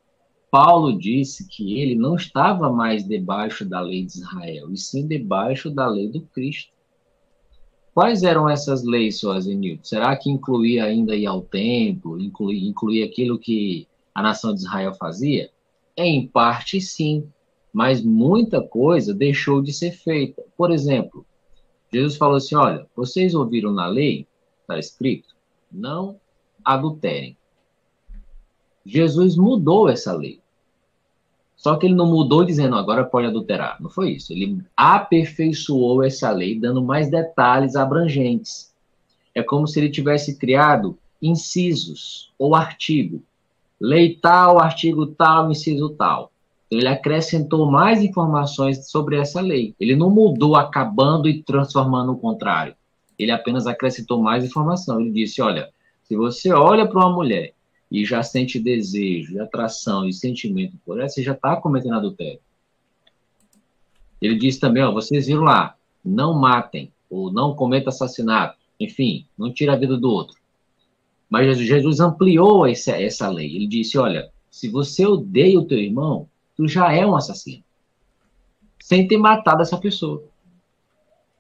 Paulo disse que ele não estava mais debaixo da lei de Israel, e sim debaixo da lei do Cristo. Quais eram essas leis, senhor Azenilton? Será que incluía ainda ir ao templo, incluía aquilo que a nação de Israel fazia? Em parte, sim, mas muita coisa deixou de ser feita. Por exemplo, Jesus falou assim, olha, vocês ouviram na lei, está escrito, não adulterem. Jesus mudou essa lei. Só que ele não mudou dizendo, agora pode adulterar. Não foi isso. Ele aperfeiçoou essa lei, dando mais detalhes abrangentes. É como se ele tivesse criado incisos ou artigo. Lei tal, artigo tal, inciso tal. Ele acrescentou mais informações sobre essa lei. Ele não mudou acabando e transformando o contrário. Ele apenas acrescentou mais informação. Ele disse, olha, se você olha para uma mulher e já sente desejo, atração e sentimento por ela, você já está cometendo adultério. Ele disse também, ó, vocês viram lá, não matem, ou não cometam assassinato, enfim, não tira a vida do outro. Mas Jesus ampliou essa lei. Ele disse, olha, se você odeia o teu irmão, tu já é um assassino, sem ter matado essa pessoa.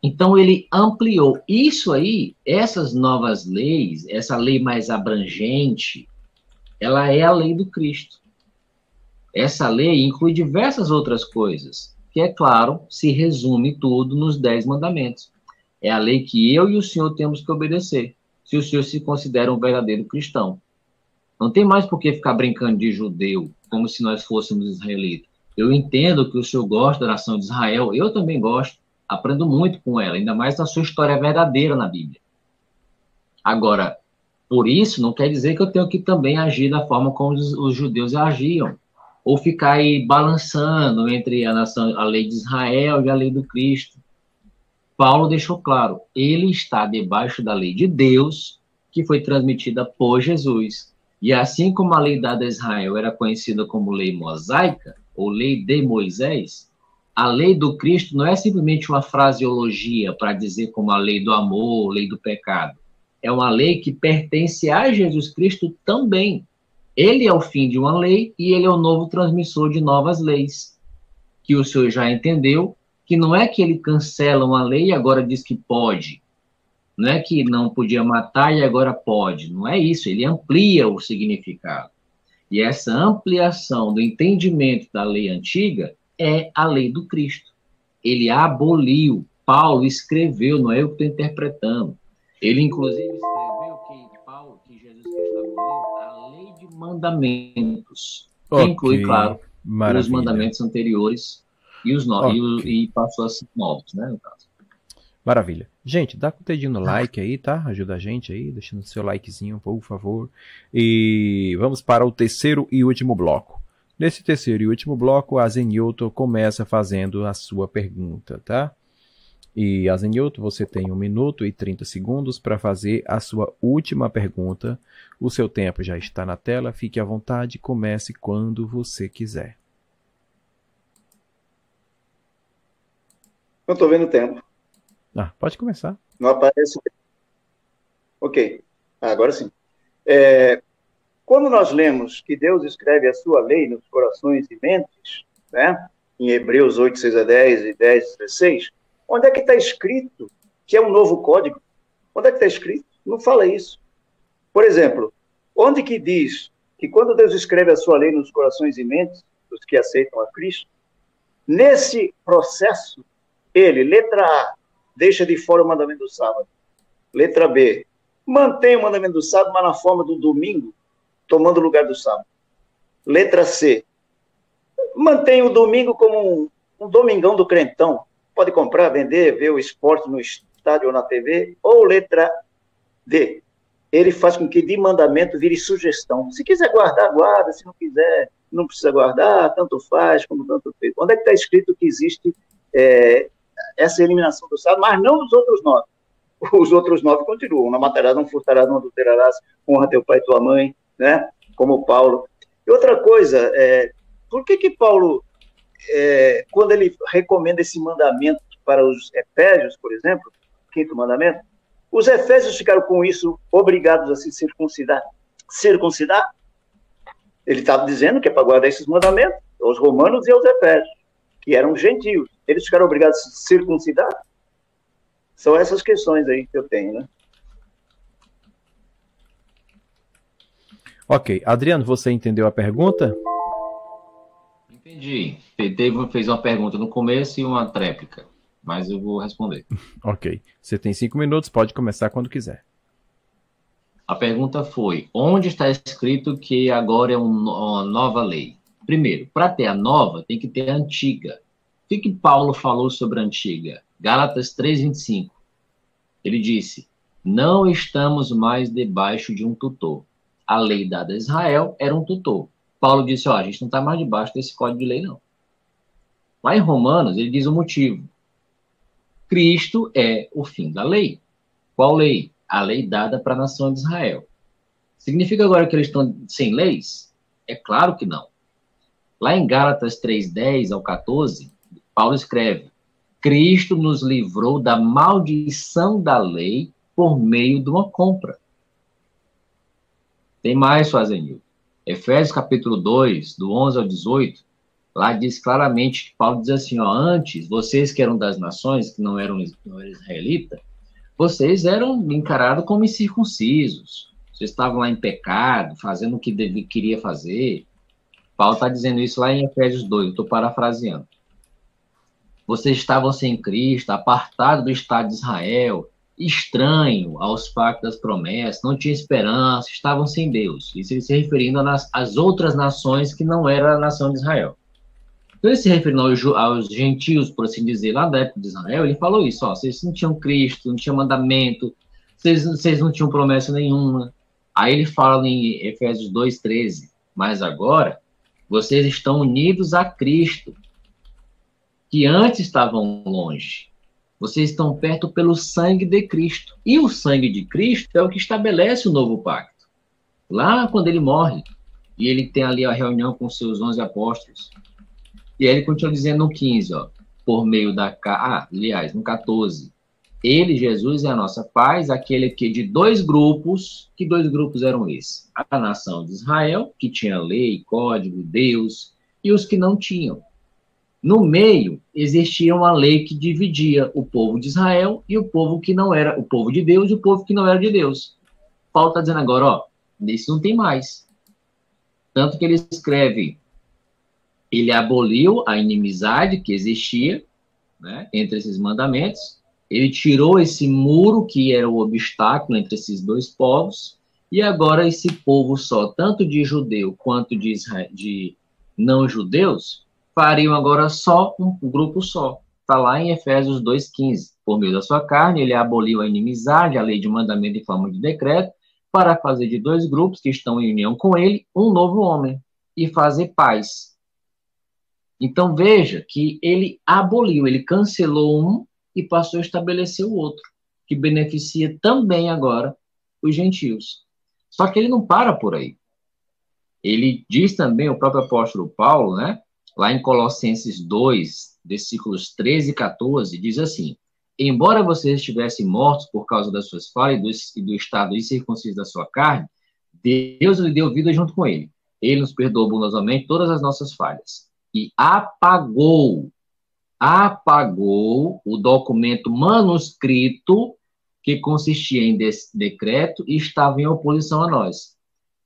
Então, ele ampliou. Isso aí, essas novas leis, essa lei mais abrangente, ela é a lei do Cristo. Essa lei inclui diversas outras coisas, que, é claro, se resume tudo nos 10 mandamentos. É a lei que eu e o senhor temos que obedecer, se o senhor se considera um verdadeiro cristão. Não tem mais por que ficar brincando de judeu, como se nós fôssemos israelitas. Eu entendo que o senhor gosta da nação de Israel, eu também gosto, aprendo muito com ela, ainda mais na sua história verdadeira na Bíblia. Agora, por isso, não quer dizer que eu tenho que também agir da forma como os judeus agiam, ou ficar aí balançando entre a lei de Israel e a lei do Cristo. Paulo deixou claro, ele está debaixo da lei de Deus, que foi transmitida por Jesus. E assim como a lei dada a Israel era conhecida como lei mosaica, ou lei de Moisés, a lei do Cristo não é simplesmente uma fraseologia para dizer como a lei do amor, lei do pecado. É uma lei que pertence a Jesus Cristo também. Ele é o fim de uma lei e ele é o novo transmissor de novas leis. Que o senhor já entendeu, que não é que ele cancela uma lei e agora diz que pode. Não é que não podia matar e agora pode. Não é isso, ele amplia o significado. E essa ampliação do entendimento da lei antiga é a lei do Cristo. Ele aboliu. Paulo escreveu, não é eu que estou interpretando. Ele, inclusive, escreveu que Jesus Cristo aboliu a lei de mandamentos. Que inclui, claro, os mandamentos anteriores e passou a ser novos, né, no caso.
Maravilha. Gente, dá com o dedinho no like aí, tá? Ajuda a gente aí, deixando seu likezinho, por favor. E vamos para o terceiro e último bloco. Nesse terceiro e último bloco, a Zenilton começa fazendo a sua pergunta, tá? E a Zenilton, você tem 1 minuto e 30 segundos para fazer a sua última pergunta. O seu tempo já está na tela, fique à vontade, comece quando você quiser.
Não estou vendo o tempo.
Pode começar.
Não aparece. Ok, agora sim. Quando nós lemos que Deus escreve a sua lei nos corações e mentes, né, em Hebreus 8, 6-10 e 10, 16, onde é que está escrito que é um novo código? Onde é que está escrito? Não fala isso. Por exemplo, onde que diz que quando Deus escreve a sua lei nos corações e mentes dos que aceitam a Cristo, nesse processo, ele, letra A, deixa de fora o mandamento do sábado. Letra B, mantém o mandamento do sábado, mas na forma do domingo, tomando o lugar do sábado. Letra C, mantém o domingo como um domingão do crentão. Pode comprar, vender, ver o esporte no estádio ou na TV. Ou letra D, ele faz com que de mandamento vire sugestão. Se quiser guardar, guarda. Se não quiser, não precisa guardar. Tanto faz, como tanto fez. Onde é que está escrito que existe essa eliminação do sábado, mas não dos outros 9. Os outros 9 continuam. Não matarás, não furtarás, não adulterarás, honra teu pai e tua mãe, né? Como Paulo. E outra coisa, por que Paulo, quando ele recomenda esse mandamento para os Efésios, por exemplo, 5º mandamento, os Efésios ficaram com isso obrigados a se circuncidar? Circuncidar? Ele estava dizendo que é para guardar esses mandamentos, aos romanos e aos Efésios, que eram gentios. Eles ficaram obrigados a se circuncidar? São essas questões aí que eu tenho, né?
Ok. Adriano, você entendeu a pergunta?
Entendi. Fez uma pergunta no começo e uma tréplica, mas eu vou responder.
Ok. Você tem 5 minutos, pode começar quando quiser.
A pergunta foi, onde está escrito que agora é uma nova lei? Primeiro, para ter a nova, tem que ter a antiga. O que Paulo falou sobre a antiga? Gálatas 3:25. Ele disse, não estamos mais debaixo de um tutor. A lei dada a Israel era um tutor. Paulo disse, a gente não está mais debaixo desse código de lei, não. Lá em Romanos, ele diz o motivo. Cristo é o fim da lei. Qual lei? A lei dada para a nação de Israel. Significa agora que eles estão sem leis? É claro que não. Lá em Gálatas 3:10 ao 14, Paulo escreve, Cristo nos livrou da maldição da lei por meio de uma compra. Tem mais, Fazenil. Efésios capítulo 2, do 11 ao 18, lá diz claramente, Paulo diz assim, antes, vocês que eram das nações, que não eram israelitas, vocês eram encarados como incircuncisos. Vocês estavam lá em pecado, fazendo o que queria fazer. Paulo está dizendo isso lá em Efésios 2, eu estou parafraseando. Vocês estavam sem Cristo, apartados do Estado de Israel, estranho aos pactos das promessas, não tinha esperança, estavam sem Deus. Isso ele se referindo às outras nações que não era a nação de Israel. Então, ele se referindo aos gentios, por assim dizer, lá da época de Israel, ele falou isso, vocês não tinham Cristo, não tinham mandamento, vocês não tinham promessa nenhuma. Aí ele fala em Efésios 2:13, mas agora vocês estão unidos a Cristo, que antes estavam longe. Vocês estão perto pelo sangue de Cristo. E o sangue de Cristo é o que estabelece o novo pacto. Lá quando ele morre, e ele tem ali a reunião com os seus 11 apóstolos. E aí ele continua dizendo no 15, por meio da... aliás, no 14. Ele, Jesus, é a nossa paz, aquele que de 2 grupos, que 2 grupos eram esses? A nação de Israel, que tinha lei, código, Deus, e os que não tinham. No meio, existia uma lei que dividia o povo de Israel e o povo que não era, o povo de Deus e o povo que não era de Deus. Paulo está dizendo agora, isso não tem mais. Tanto que ele escreve, ele aboliu a inimizade que existia, né, entre esses mandamentos, ele tirou esse muro que era o obstáculo entre esses 2 povos, e agora esse povo só, tanto de judeu quanto de não judeus, fariam agora só um grupo só. Está lá em Efésios 2,15. Por meio da sua carne, ele aboliu a inimizade, a lei de mandamento em forma de decreto, para fazer de dois grupos que estão em união com ele, um novo homem, e fazer paz. Então, veja que ele aboliu, ele cancelou um e passou a estabelecer o outro, que beneficia também agora os gentios. Só que ele não para por aí. Ele diz também, o próprio apóstolo Paulo, né, lá em Colossenses 2, versículos 13 e 14, diz assim: embora vocês estivessem mortos por causa das suas falhas e do estado incircunciso da sua carne, Deus lhe deu vida junto com ele. Ele nos perdoou bondosamente todas as nossas falhas. E apagou o documento manuscrito que consistia em decreto e estava em oposição a nós.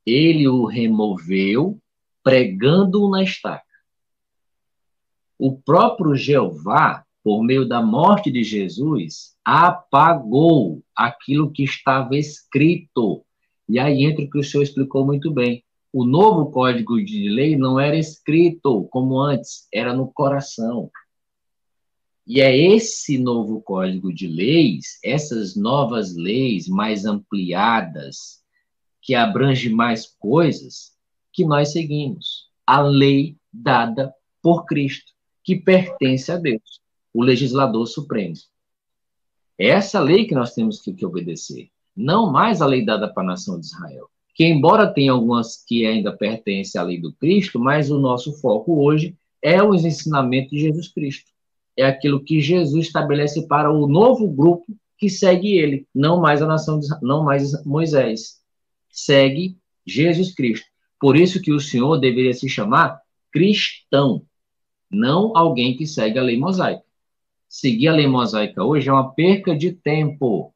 Ele o removeu, pregando-o na estaca. O próprio Jeová, por meio da morte de Jesus, apagou aquilo que estava escrito. E aí entra o que o senhor explicou muito bem. O novo Código de Lei não era escrito como antes, era no coração. E é esse novo Código de Leis, essas novas leis mais ampliadas, que abrange mais coisas, que nós seguimos. A lei dada por Cristo, que pertence a Deus, o legislador supremo. É essa lei que nós temos que obedecer, não mais a lei dada para a nação de Israel, que embora tenha algumas que ainda pertencem à lei do Cristo, mas o nosso foco hoje é os ensinamentos de Jesus Cristo. É aquilo que Jesus estabelece para o novo grupo que segue ele, não mais a nação de, não mais Moisés. Segue Jesus Cristo. Por isso que o Senhor deveria se chamar cristão, não alguém que segue a lei mosaica. Seguir a lei mosaica hoje é uma perca de tempo.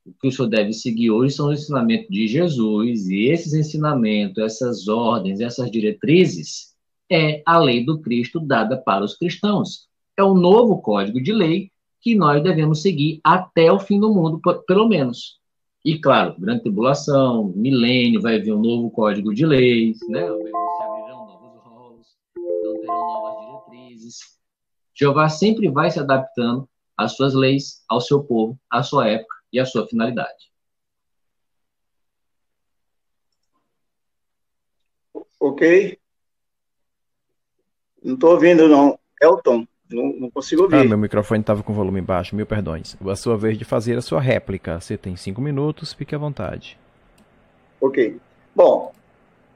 O que o senhor deve seguir hoje são os ensinamentos de Jesus, e esses ensinamentos, essas ordens, essas diretrizes, é a lei do Cristo dada para os cristãos. É o novo código de lei que nós devemos seguir até o fim do mundo, pelo menos. E, claro, grande tribulação, milênio, vai vir um novo código de leis, né? Se abrirão novos rolos, então terão novas diretrizes. Jeová sempre vai se adaptando às suas leis, ao seu povo, à sua época e à sua finalidade.
Ok. Não estou ouvindo, não. Elton, não consigo ouvir.
Meu microfone estava com volume baixo, mil perdões. A sua vez de fazer a sua réplica. Você tem 5 minutos, fique à vontade.
Ok. Bom,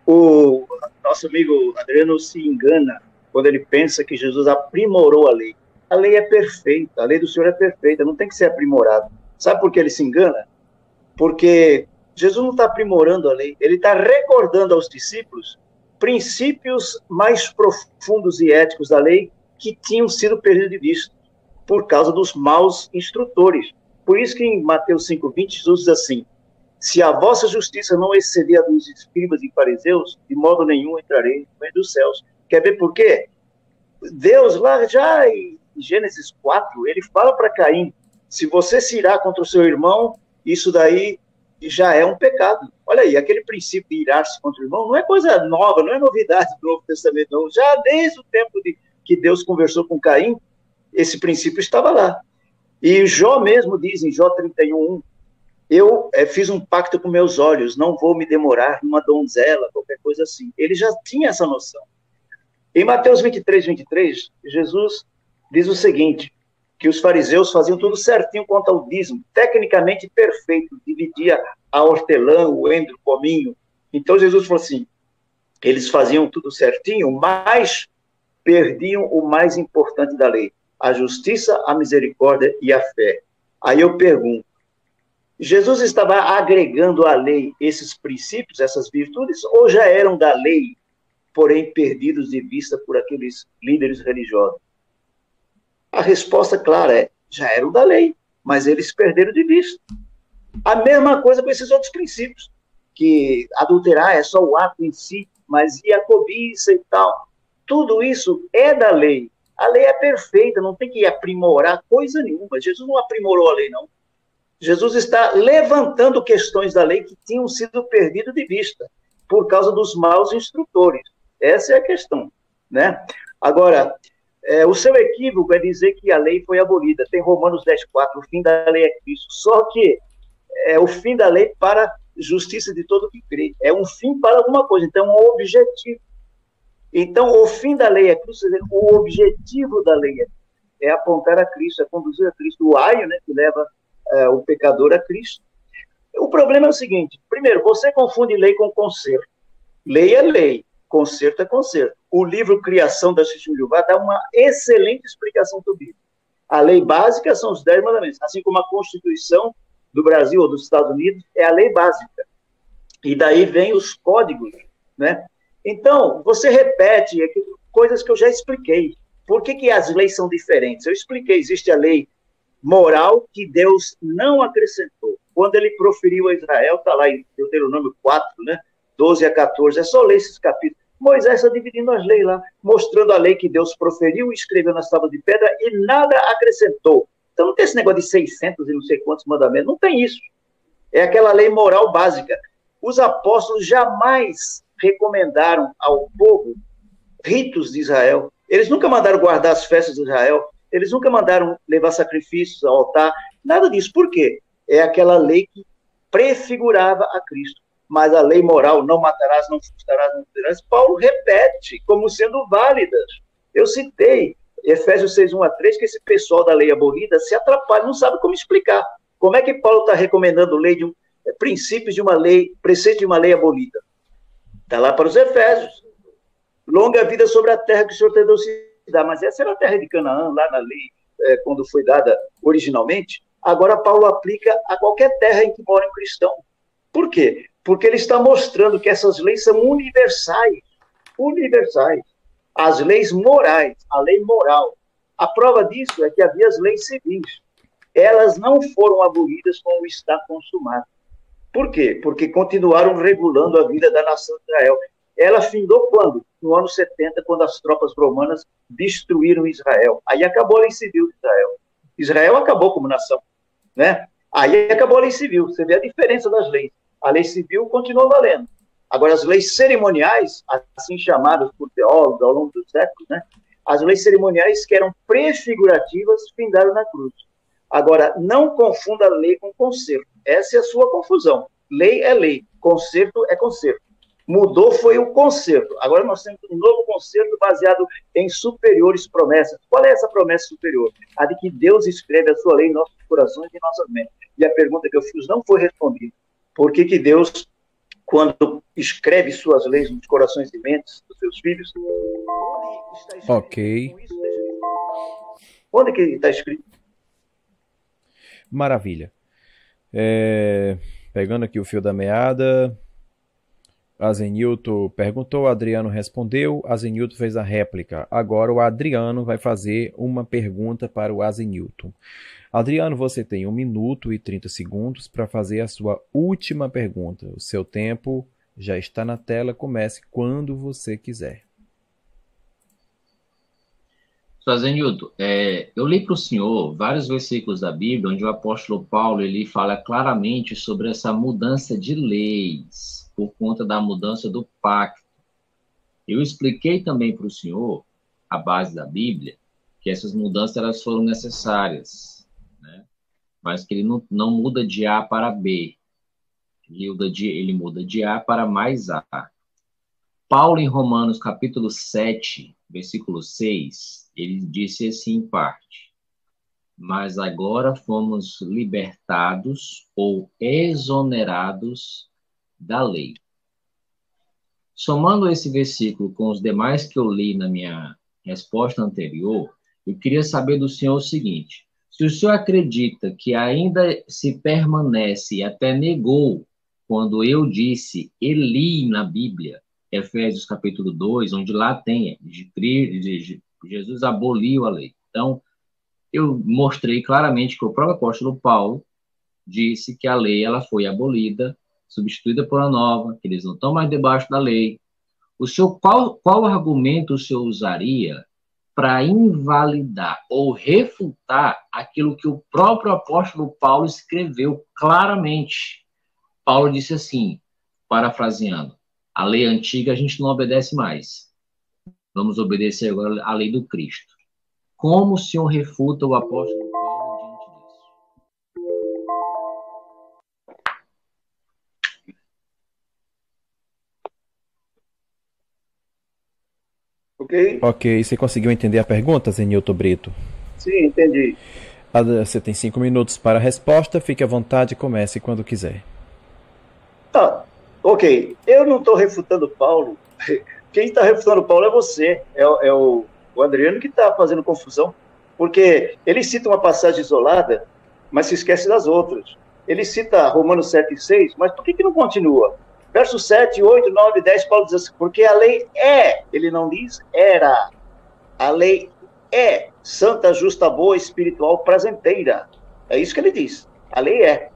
o nosso amigo Adriano se engana quando ele pensa que Jesus aprimorou a lei. A lei é perfeita, a lei do Senhor é perfeita, não tem que ser aprimorada. Sabe por que ele se engana? Porque Jesus não está aprimorando a lei, ele está recordando aos discípulos princípios mais profundos e éticos da lei que tinham sido perdidos de vista por causa dos maus instrutores. Por isso que em Mateus 5,20, Jesus diz assim: se a vossa justiça não exceder a dos escribas e fariseus, de modo nenhum entrarei no reino dos céus. Quer ver por quê? Deus, lá já em Gênesis 4, ele fala para Caim: se você se irá contra o seu irmão, isso daí já é um pecado. Olha aí, aquele princípio de irar-se contra o irmão não é coisa nova, não é novidade do Novo Testamento, não. Já desde o tempo que Deus conversou com Caim, esse princípio estava lá. E Jó mesmo diz em Jó 31:1, eu fiz um pacto com meus olhos, não vou me demorar numa donzela, qualquer coisa assim. Ele já tinha essa noção. Em Mateus 23, Jesus diz o seguinte, que os fariseus faziam tudo certinho quanto ao dízimo, tecnicamente perfeito, dividia a hortelã, o endro, o cominho. Então Jesus falou assim, eles faziam tudo certinho, mas perdiam o mais importante da lei, a justiça, a misericórdia e a fé. Aí eu pergunto, Jesus estava agregando à lei esses princípios, essas virtudes, ou já eram da lei, porém perdidos de vista por aqueles líderes religiosos? A resposta clara é, já eram da lei, mas eles perderam de vista. A mesma coisa com esses outros princípios, que adulterar é só o ato em si, mas e a cobiça e tal. Tudo isso é da lei. A lei é perfeita, não tem que aprimorar coisa nenhuma. Jesus não aprimorou a lei, não. Jesus está levantando questões da lei que tinham sido perdidas de vista por causa dos maus instrutores. Essa é a questão, né? Agora, o seu equívoco é dizer que a lei foi abolida. Tem Romanos 10:4, o fim da lei é Cristo. Só que é o fim da lei para justiça de todo que crê. É um fim para alguma coisa, então é um objetivo. Então, o fim da lei é Cristo, o objetivo da lei é apontar a Cristo, é conduzir a Cristo, o aio, né, que leva o pecador a Cristo. O problema é o seguinte: primeiro, você confunde lei com conserto. Lei é lei, conserto é conserto. O livro Criação da Chichimilvá dá uma excelente explicação do Bíblia. A lei básica são os 10 mandamentos, assim como a Constituição do Brasil ou dos Estados Unidos é a lei básica. E daí vem os códigos, né? Então, você repete coisas que eu já expliquei. Por que as leis são diferentes? Eu expliquei, existe a lei moral que Deus não acrescentou. Quando ele proferiu a Israel, está lá em Deuteronômio 4, né? 12 a 14, é só ler esses capítulos. Moisés está dividindo as leis lá, mostrando a lei que Deus proferiu e escreveu nas tábuas de pedra e nada acrescentou. Então não tem esse negócio de 600 e não sei quantos mandamentos, não tem isso. É aquela lei moral básica. Os apóstolos jamais recomendaram ao povo ritos de Israel. Eles nunca mandaram guardar as festas de Israel, eles nunca mandaram levar sacrifícios ao altar, nada disso. Por quê? É aquela lei que prefigurava a Cristo. Mas a lei moral, não matarás, não furtarás, não furtarás, Paulo repete como sendo válidas. Eu citei Efésios 6:1-3, que esse pessoal da lei abolida se atrapalha, não sabe como explicar. Como é que Paulo está recomendando princípios de uma lei, preceitos de uma lei abolida? Está lá para os Efésios. Longa vida sobre a terra que o Senhor te deu se dar. Mas essa era a terra de Canaã, lá na lei, quando foi dada originalmente. Agora Paulo aplica a qualquer terra em que mora um cristão. Por quê? Porque ele está mostrando que essas leis são universais. Universais. As leis morais, a lei moral. A prova disso é que havia as leis civis. Elas não foram abolidas com o está consumado. Por quê? Porque continuaram regulando a vida da nação de Israel. Ela findou quando? No ano 70, quando as tropas romanas destruíram Israel. Aí acabou a lei civil de Israel. Israel acabou como nação, né? Aí acabou a lei civil. Você vê a diferença das leis. A lei civil continuou valendo. Agora, as leis cerimoniais, assim chamadas por teólogos ao longo dos séculos, né? As leis cerimoniais que eram prefigurativas findaram na cruz. Agora, não confunda a lei com conserto. Essa é a sua confusão. Lei é lei, conserto é conserto. Mudou foi o conserto. Agora nós temos um novo conserto baseado em superiores promessas. Qual é essa promessa superior? A de que Deus escreve a sua lei em nossos corações e em nossas mentes. E a pergunta que eu fiz não foi respondida. Por que Deus, quando escreve suas leis nos corações e mentes dos seus filhos, onde está escrito?
Ok.
Onde que está escrito?
Maravilha. Pegando aqui o fio da meada, Azenilton perguntou, Adriano respondeu, Azenilton fez a réplica. Agora o Adriano vai fazer uma pergunta para o Azenilton. Adriano, você tem 1 minuto e 30 segundos para fazer a sua última pergunta. O seu tempo já está na tela, comece quando você quiser.
Azenilton, eu li para o senhor vários versículos da Bíblia onde o apóstolo Paulo ele fala claramente sobre essa mudança de leis por conta da mudança do pacto. Eu expliquei também para o senhor, a base da Bíblia, que essas mudanças elas foram necessárias, né? Mas que ele não muda de A para B, ele muda de A para mais A. Paulo, em Romanos capítulo 7, versículo 6, ele disse assim em parte: mas agora fomos libertados ou exonerados da lei. Somando esse versículo com os demais que eu li na minha resposta anterior, eu queria saber do senhor o seguinte: se o senhor acredita que ainda se permanece e até negou quando eu disse Eli na Bíblia, Efésios capítulo 2, onde lá tem Jesus aboliu a lei. Então, eu mostrei claramente que o próprio apóstolo Paulo disse que a lei ela foi abolida, substituída por uma nova, que eles não estão mais debaixo da lei. O senhor, qual argumento o senhor usaria para invalidar ou refutar aquilo que o próprio apóstolo Paulo escreveu claramente? Paulo disse assim, parafraseando: a lei antiga a gente não obedece mais. Vamos obedecer agora à lei do Cristo. Como o senhor refuta o apóstolo Paulo diante disso?
Ok, você conseguiu entender a pergunta, Zenilton Brito?
Sim, entendi.
Você tem 5 minutos para a resposta, fique à vontade e comece quando quiser.
Ok, eu não estou refutando Paulo. Quem está refutando Paulo é você, é o Adriano que está fazendo confusão, porque ele cita uma passagem isolada, mas se esquece das outras. Ele cita Romanos 7,6, mas por que não continua? Versos 7, 8, 9, 10, Paulo diz assim, porque a lei é, ele não diz era, a lei é santa, justa, boa, espiritual, prazenteira. É isso que ele diz, a lei é.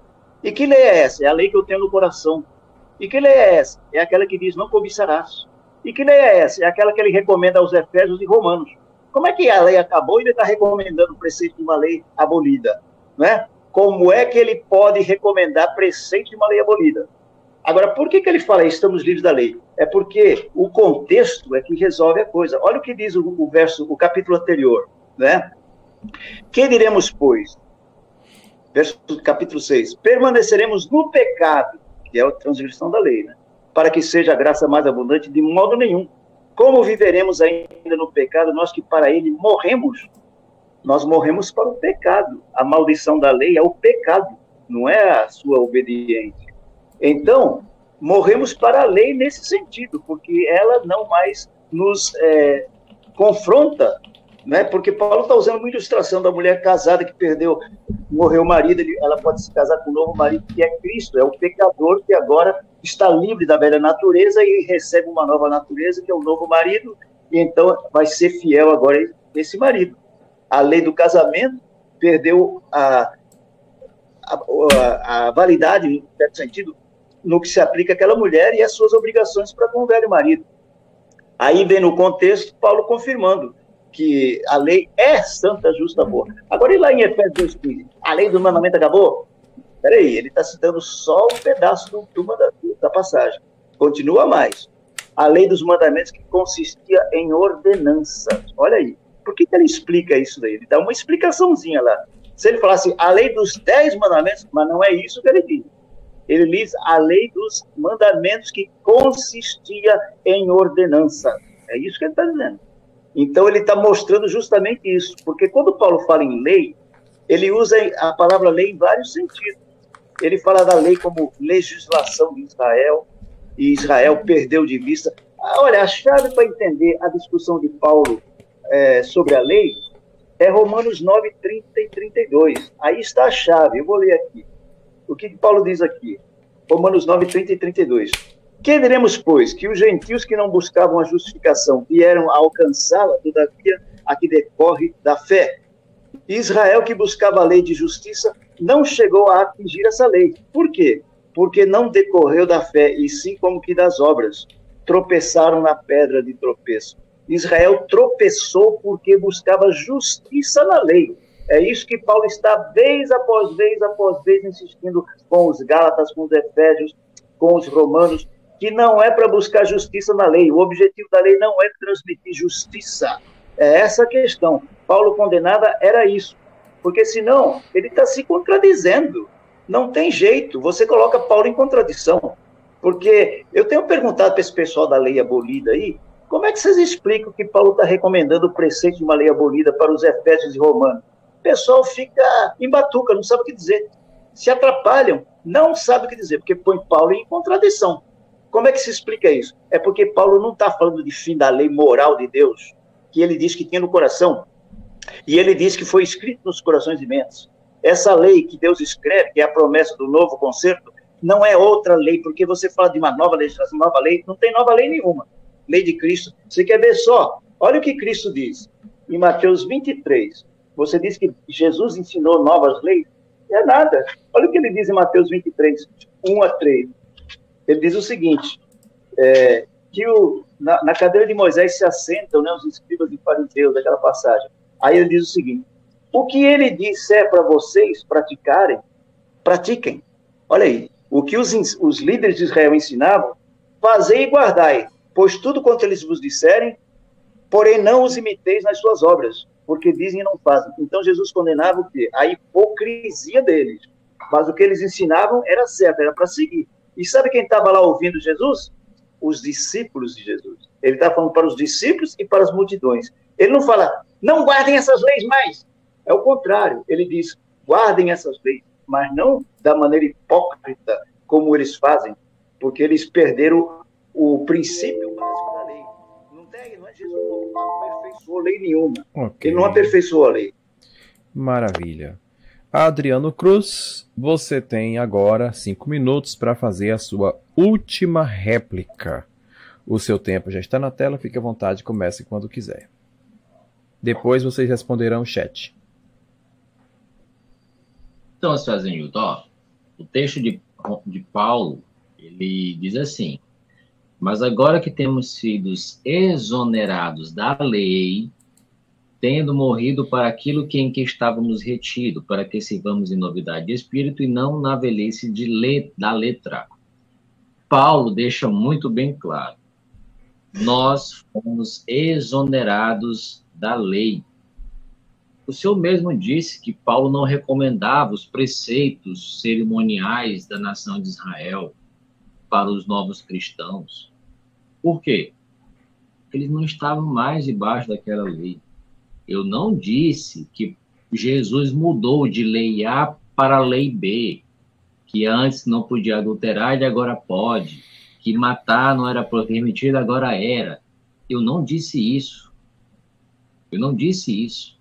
E que lei é essa? É a lei que eu tenho no coração. E que lei é essa? É aquela que diz, não cobiçarás. E que lei é essa? É aquela que ele recomenda aos Efésios e Romanos. Como é que a lei acabou e ele está recomendando o preceito de uma lei abolida? Né? Como é que ele pode recomendar preceito de uma lei abolida? Agora, por que ele fala estamos livres da lei? É porque o contexto é que resolve a coisa. Olha o que diz o capítulo anterior. Né? Que diremos, pois? Capítulo 6. Permaneceremos no pecado, que é a transgressão da lei, né? Para que seja a graça mais abundante de modo nenhum. Como viveremos ainda no pecado, nós que para ele morremos? Nós morremos para o pecado. A maldição da lei é o pecado, não é a sua obediência. Então, morremos para a lei nesse sentido, porque ela não mais nos confronta, né? Porque Paulo está usando uma ilustração da mulher casada que morreu o marido, ela pode se casar com um novo marido que é Cristo, é o pecador que agora está livre da velha natureza e recebe uma nova natureza, que é o novo marido, e então vai ser fiel agora a esse marido. A lei do casamento perdeu a validade, em certo sentido, no que se aplica àquela mulher e as suas obrigações para com o velho marido. Aí vem no contexto Paulo confirmando que a lei é santa, justa, boa. Agora, e lá em Efésios 2,15, a lei do mandamento acabou? Peraí, ele está citando só um pedaço da passagem. Continua mais. A lei dos mandamentos que consistia em ordenanças. Olha aí. Por que ele explica isso daí? Ele dá uma explicaçãozinha lá. Se ele falasse a lei dos 10 mandamentos, mas não é isso que ele diz. Ele diz a lei dos mandamentos que consistia em ordenança. É isso que ele está dizendo. Então, ele está mostrando justamente isso. Porque quando Paulo fala em lei, ele usa a palavra lei em vários sentidos. Ele fala da lei como legislação de Israel, e Israel perdeu de vista. Olha, a chave para entender a discussão de Paulo sobre a lei é Romanos 9, 30 e 32. Aí está a chave, eu vou ler aqui. O que Paulo diz aqui? Romanos 9, 30 e 32. Que diremos, pois, que os gentios que não buscavam a justificação vieram a alcançá-la, todavia, a que decorre da fé. Israel, que buscava a lei de justiça, não chegou a atingir essa lei. Por quê? Porque não decorreu da fé, e sim como que das obras. Tropeçaram na pedra de tropeço. Israel tropeçou porque buscava justiça na lei. É isso que Paulo está, vez após vez, insistindo com os Gálatas, com os Efésios, com os Romanos, que não é para buscar justiça na lei. O objetivo da lei não é transmitir justiça. É essa a questão. Paulo condenava era isso. Porque senão, ele está se contradizendo. Não tem jeito. Você coloca Paulo em contradição. Porque eu tenho perguntado para esse pessoal da lei abolida aí, como é que vocês explicam que Paulo está recomendando o preceito de uma lei abolida para os Efésios e Romanos? O pessoal fica em batuca, não sabe o que dizer. Se atrapalham, não sabe o que dizer, porque põe Paulo em contradição. Como é que se explica isso? É porque Paulo não está falando de fim da lei moral de Deus, que ele diz que tinha no coração, e ele diz que foi escrito nos corações de mentes. Essa lei que Deus escreve, que é a promessa do novo concerto, não é outra lei, porque você fala de uma nova legislação, nova lei, não tem nova lei nenhuma. Lei de Cristo. Você quer ver só? Olha o que Cristo diz. Em Mateus 23, você diz que Jesus ensinou novas leis? É nada. Olha o que ele diz em Mateus 23, 1 a 3. Ele diz o seguinte, que na cadeira de Moisés se assentam, né, os escribas e fariseus, daquela passagem. Aí ele diz o seguinte, o que ele disser para vocês praticarem, pratiquem. Olha aí, o que os líderes de Israel ensinavam, fazei e guardai, pois tudo quanto eles vos disserem, porém não os imiteis nas suas obras, porque dizem e não fazem. Então Jesus condenava o quê? A hipocrisia deles. Mas o que eles ensinavam era certo, era para seguir. E sabe quem estava lá ouvindo Jesus? Os discípulos de Jesus. Ele está falando para os discípulos e para as multidões. Ele não fala, não guardem essas leis mais. É o contrário. Ele diz, guardem essas leis, mas não da maneira hipócrita como eles fazem, porque eles perderam o princípio básico da lei. Não é Jesus não aperfeiçoou lei nenhuma.
Okay.
Ele não aperfeiçoou a lei.
Maravilha. Adriano Cruz, você tem agora 5 minutos para fazer a sua última réplica. O seu tempo já está na tela, fique à vontade, comece quando quiser. Depois vocês responderão o chat.
Então, Sr. Azenilton, o texto de Paulo, ele diz assim, mas agora que temos sido exonerados da lei, tendo morrido para aquilo em que estávamos retidos, para que sirvamos em novidade de espírito e não na velhice da letra. Paulo deixa muito bem claro, nós fomos exonerados da lei. O Senhor mesmo disse que Paulo não recomendava os preceitos cerimoniais da nação de Israel para os novos cristãos. Por quê? Porque eles não estavam mais debaixo daquela lei. Eu não disse que Jesus mudou de lei A para a lei B, que antes não podia adulterar e agora pode, que matar não era permitido, agora era. Eu não disse isso. Eu não disse isso.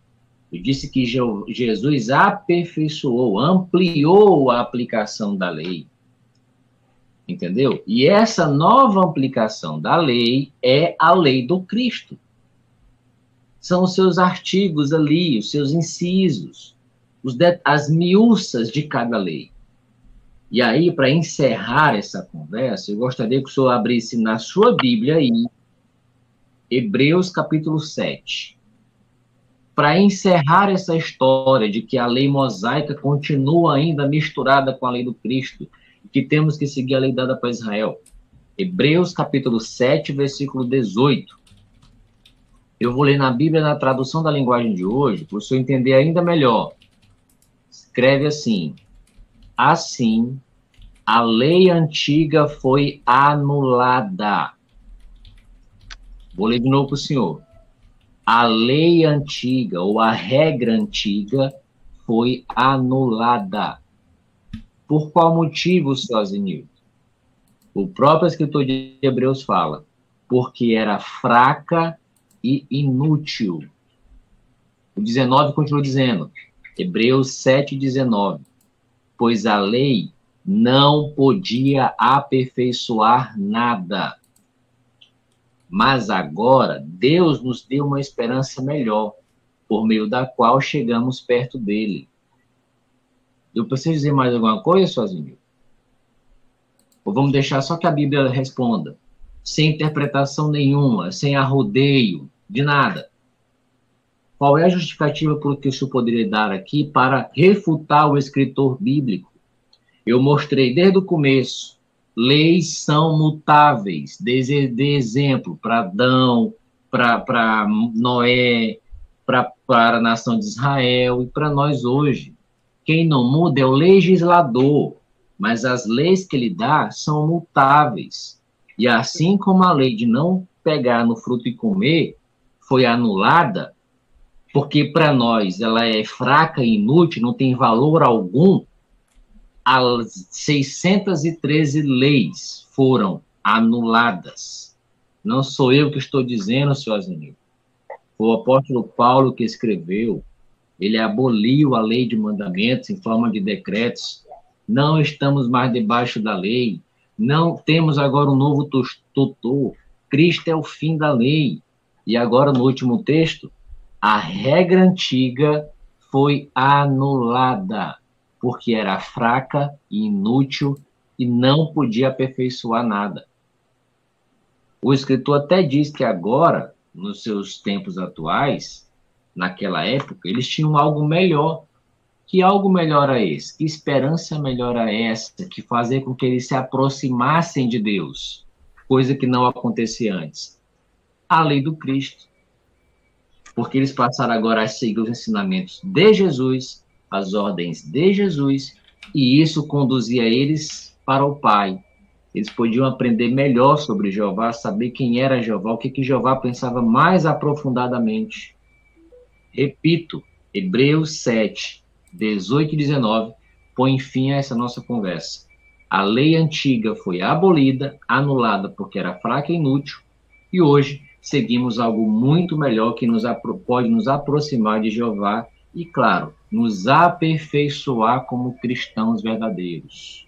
Eu disse que Jesus aperfeiçoou, ampliou a aplicação da lei. Entendeu? E essa nova aplicação da lei é a lei do Cristo. São os seus artigos ali, os seus incisos, as miúças de cada lei. E aí, para encerrar essa conversa, eu gostaria que o senhor abrisse na sua Bíblia aí, Hebreus capítulo 7. Para encerrar essa história de que a lei mosaica continua ainda misturada com a lei do Cristo, que temos que seguir a lei dada para Israel. Hebreus capítulo 7, versículo 18. Eu vou ler na Bíblia, na tradução da linguagem de hoje, para o senhor entender ainda melhor. Escreve assim, assim, a lei antiga foi anulada. Vou ler de novo para o senhor. A lei antiga, ou a regra antiga, foi anulada. Por qual motivo, Sr. Azenilton? O próprio escritor de Hebreus fala, porque era fraca e inútil. O 19 continua dizendo, Hebreus 7, 19, pois a lei não podia aperfeiçoar nada. Mas agora, Deus nos deu uma esperança melhor, por meio da qual chegamos perto dele. Eu preciso dizer mais alguma coisa, sozinho? Ou vamos deixar só que a Bíblia responda, sem interpretação nenhuma, sem arrodeio, de nada? Qual é a justificativa por que o senhor poderia dar aqui para refutar o escritor bíblico? Eu mostrei desde o começo, leis são mutáveis, de exemplo, para Adão, para Noé, para a nação de Israel e para nós hoje. Quem não muda é o legislador, mas as leis que ele dá são mutáveis. E assim como a lei de não pegar no fruto e comer foi anulada, porque para nós ela é fraca e inútil, não tem valor algum, as 613 leis foram anuladas. Não sou eu que estou dizendo, senhor Azenilton. Foi o apóstolo Paulo que escreveu. Ele aboliu a lei de mandamentos em forma de decretos. Não estamos mais debaixo da lei. Não temos agora um novo tutor. Cristo é o fim da lei. E agora, no último texto, a regra antiga foi anulada, porque era fraca e inútil e não podia aperfeiçoar nada. O escritor até diz que agora, nos seus tempos atuais, naquela época, eles tinham algo melhor. Que algo melhor é esse? Que esperança melhor é essa? Que fazer com que eles se aproximassem de Deus, coisa que não acontecia antes. A lei do Cristo. porque eles passaram agora a seguir os ensinamentos de Jesus, as ordens de Jesus, e isso conduzia eles para o Pai. Eles podiam aprender melhor sobre Jeová, saber quem era Jeová, o que Jeová pensava mais aprofundadamente. Repito, Hebreus 7, 18 e 19, põe fim a essa nossa conversa. A lei antiga foi abolida, anulada porque era fraca e inútil, e hoje seguimos algo muito melhor que pode nos aproximar de Jeová e, claro, nos aperfeiçoar como cristãos verdadeiros.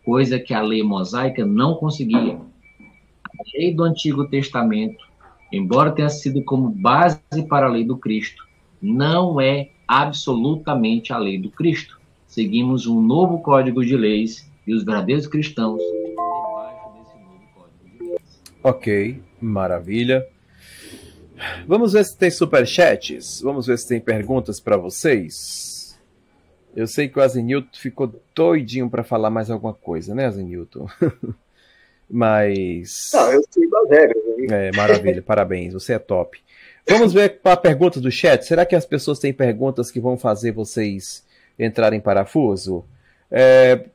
Coisa que a lei mosaica não conseguia. A lei do Antigo Testamento, embora tenha sido como base para a lei do Cristo, não é absolutamente a lei do Cristo. Seguimos um novo código de leis e os verdadeiros cristãos debaixo desse novo código de leis.
Ok, maravilha. Vamos ver se tem superchats. Vamos ver se tem perguntas para vocês. Eu sei que o Azenilton ficou doidinho para falar mais alguma coisa, né, Azenilton? Mas...
Não, eu sei das regras.
Maravilha, parabéns, você é top. Vamos ver a pergunta do chat. Será que as pessoas têm perguntas que vão fazer vocês entrarem em parafuso?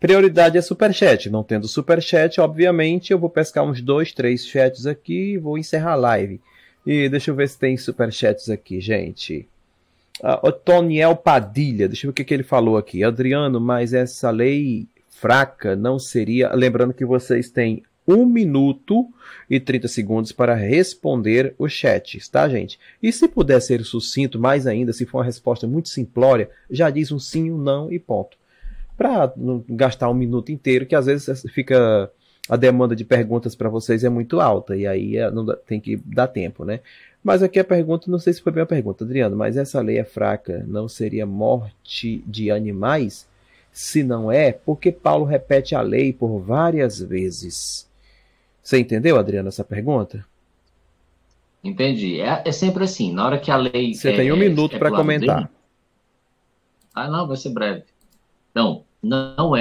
Prioridade é superchat. Não tendo superchat, obviamente, eu vou pescar uns 2, 3 chats aqui e vou encerrar a live. E deixa eu ver se tem superchats aqui, gente. O Toniel Padilha, deixa eu ver o que ele falou aqui. Adriano, mas essa lei fraca não seria... Lembrando que vocês têm 1 minuto e 30 segundos para responder os chats, tá, gente? E se puder ser sucinto, mais ainda, se for uma resposta muito simplória, já diz um sim, um não e ponto. Para não gastar 1 minuto inteiro, que às vezes fica... A demanda de perguntas para vocês é muito alta, e aí tem que dar tempo, né? Mas aqui a pergunta, não sei se foi bem a pergunta, Adriano, mas essa lei é fraca, não seria morte de animais? Se não é, por que Paulo repete a lei por várias vezes? Você entendeu, Adriano, essa pergunta?
Entendi. É sempre assim, na hora que a lei...
Você tem 1 minuto para comentar.
Não, vai ser breve. Então, não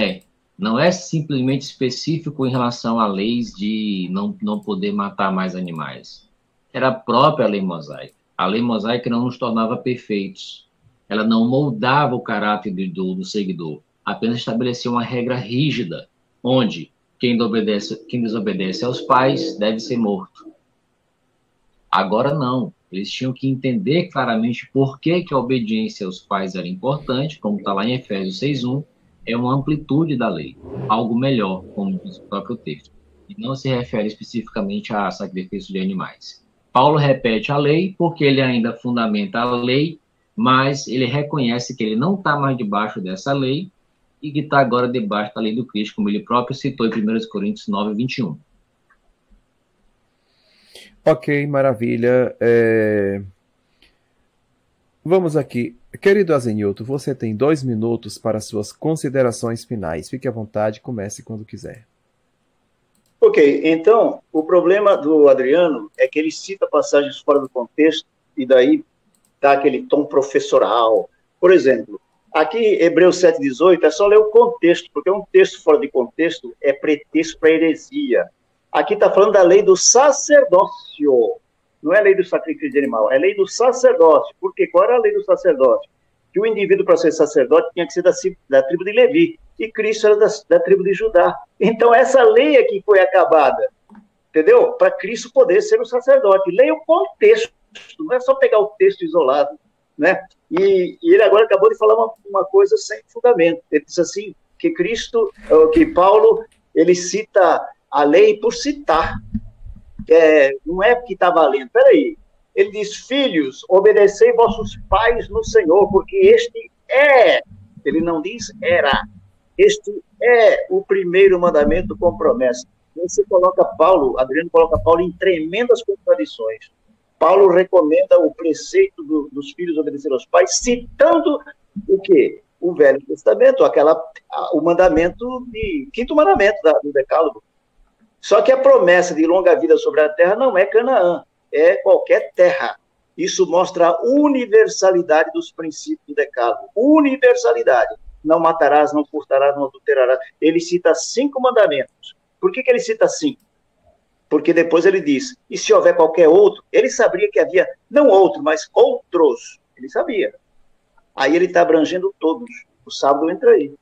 é simplesmente específico em relação a leis de não poder matar mais animais. Era a própria lei mosaica. A lei mosaica não nos tornava perfeitos. Ela não moldava o caráter do seguidor. Apenas estabelecia uma regra rígida, onde quem desobedece aos pais deve ser morto. Agora não. Eles tinham que entender claramente por que a obediência aos pais era importante, como está lá em Efésios 6:1, é uma amplitude da lei, algo melhor, como diz o próprio texto. E não se refere especificamente a sacrifício de animais. Paulo repete a lei porque ele ainda fundamenta a lei, mas ele reconhece que ele não está mais debaixo dessa lei e que está agora debaixo da lei do Cristo, como ele próprio citou em 1 Coríntios 9, 21.
Ok, maravilha. Vamos aqui. Querido Azenilton, você tem 2 minutos para suas considerações finais. Fique à vontade, comece quando quiser.
Ok, então, o problema do Adriano é que ele cita passagens fora do contexto e daí dá aquele tom professoral. Por exemplo, aqui, Hebreus 7,18, é só ler o contexto, porque um texto fora de contexto é pretexto para heresia. Aqui está falando da lei do sacerdócio. Não é lei do sacrifício de animal, é lei do sacerdócio. Por quê? Qual era a lei do sacerdócio? Que o indivíduo, para ser sacerdote, tinha que ser da tribo de Levi. E Cristo era da tribo de Judá. Então, essa lei aqui foi acabada. Entendeu? Para Cristo poder ser o sacerdote. Leia o contexto. Não é só pegar o texto isolado. Né? E ele agora acabou de falar uma coisa sem fundamento. Ele disse assim, que Paulo, ele cita a lei por citar. Não é que está valendo. Peraí. Ele diz, filhos, obedecei vossos pais no Senhor, porque este é, ele não diz era, este é o primeiro mandamento com promessa. Você coloca Paulo, Adriano coloca Paulo em tremendas contradições. Paulo recomenda o preceito dos filhos obedecer aos pais, citando o quê? O Velho Testamento, o mandamento quinto mandamento do Decálogo. Só que a promessa de longa vida sobre a terra não é Canaã, é qualquer terra. Isso mostra a universalidade dos princípios do Decálogo. Universalidade. Não matarás, não furtarás, não adulterarás. Ele cita 5 mandamentos. Por que ele cita 5? Porque depois ele diz, e se houver qualquer outro, ele sabia que havia, não outro, mas outros, ele sabia. Aí ele está abrangendo todos, o sábado entra aí.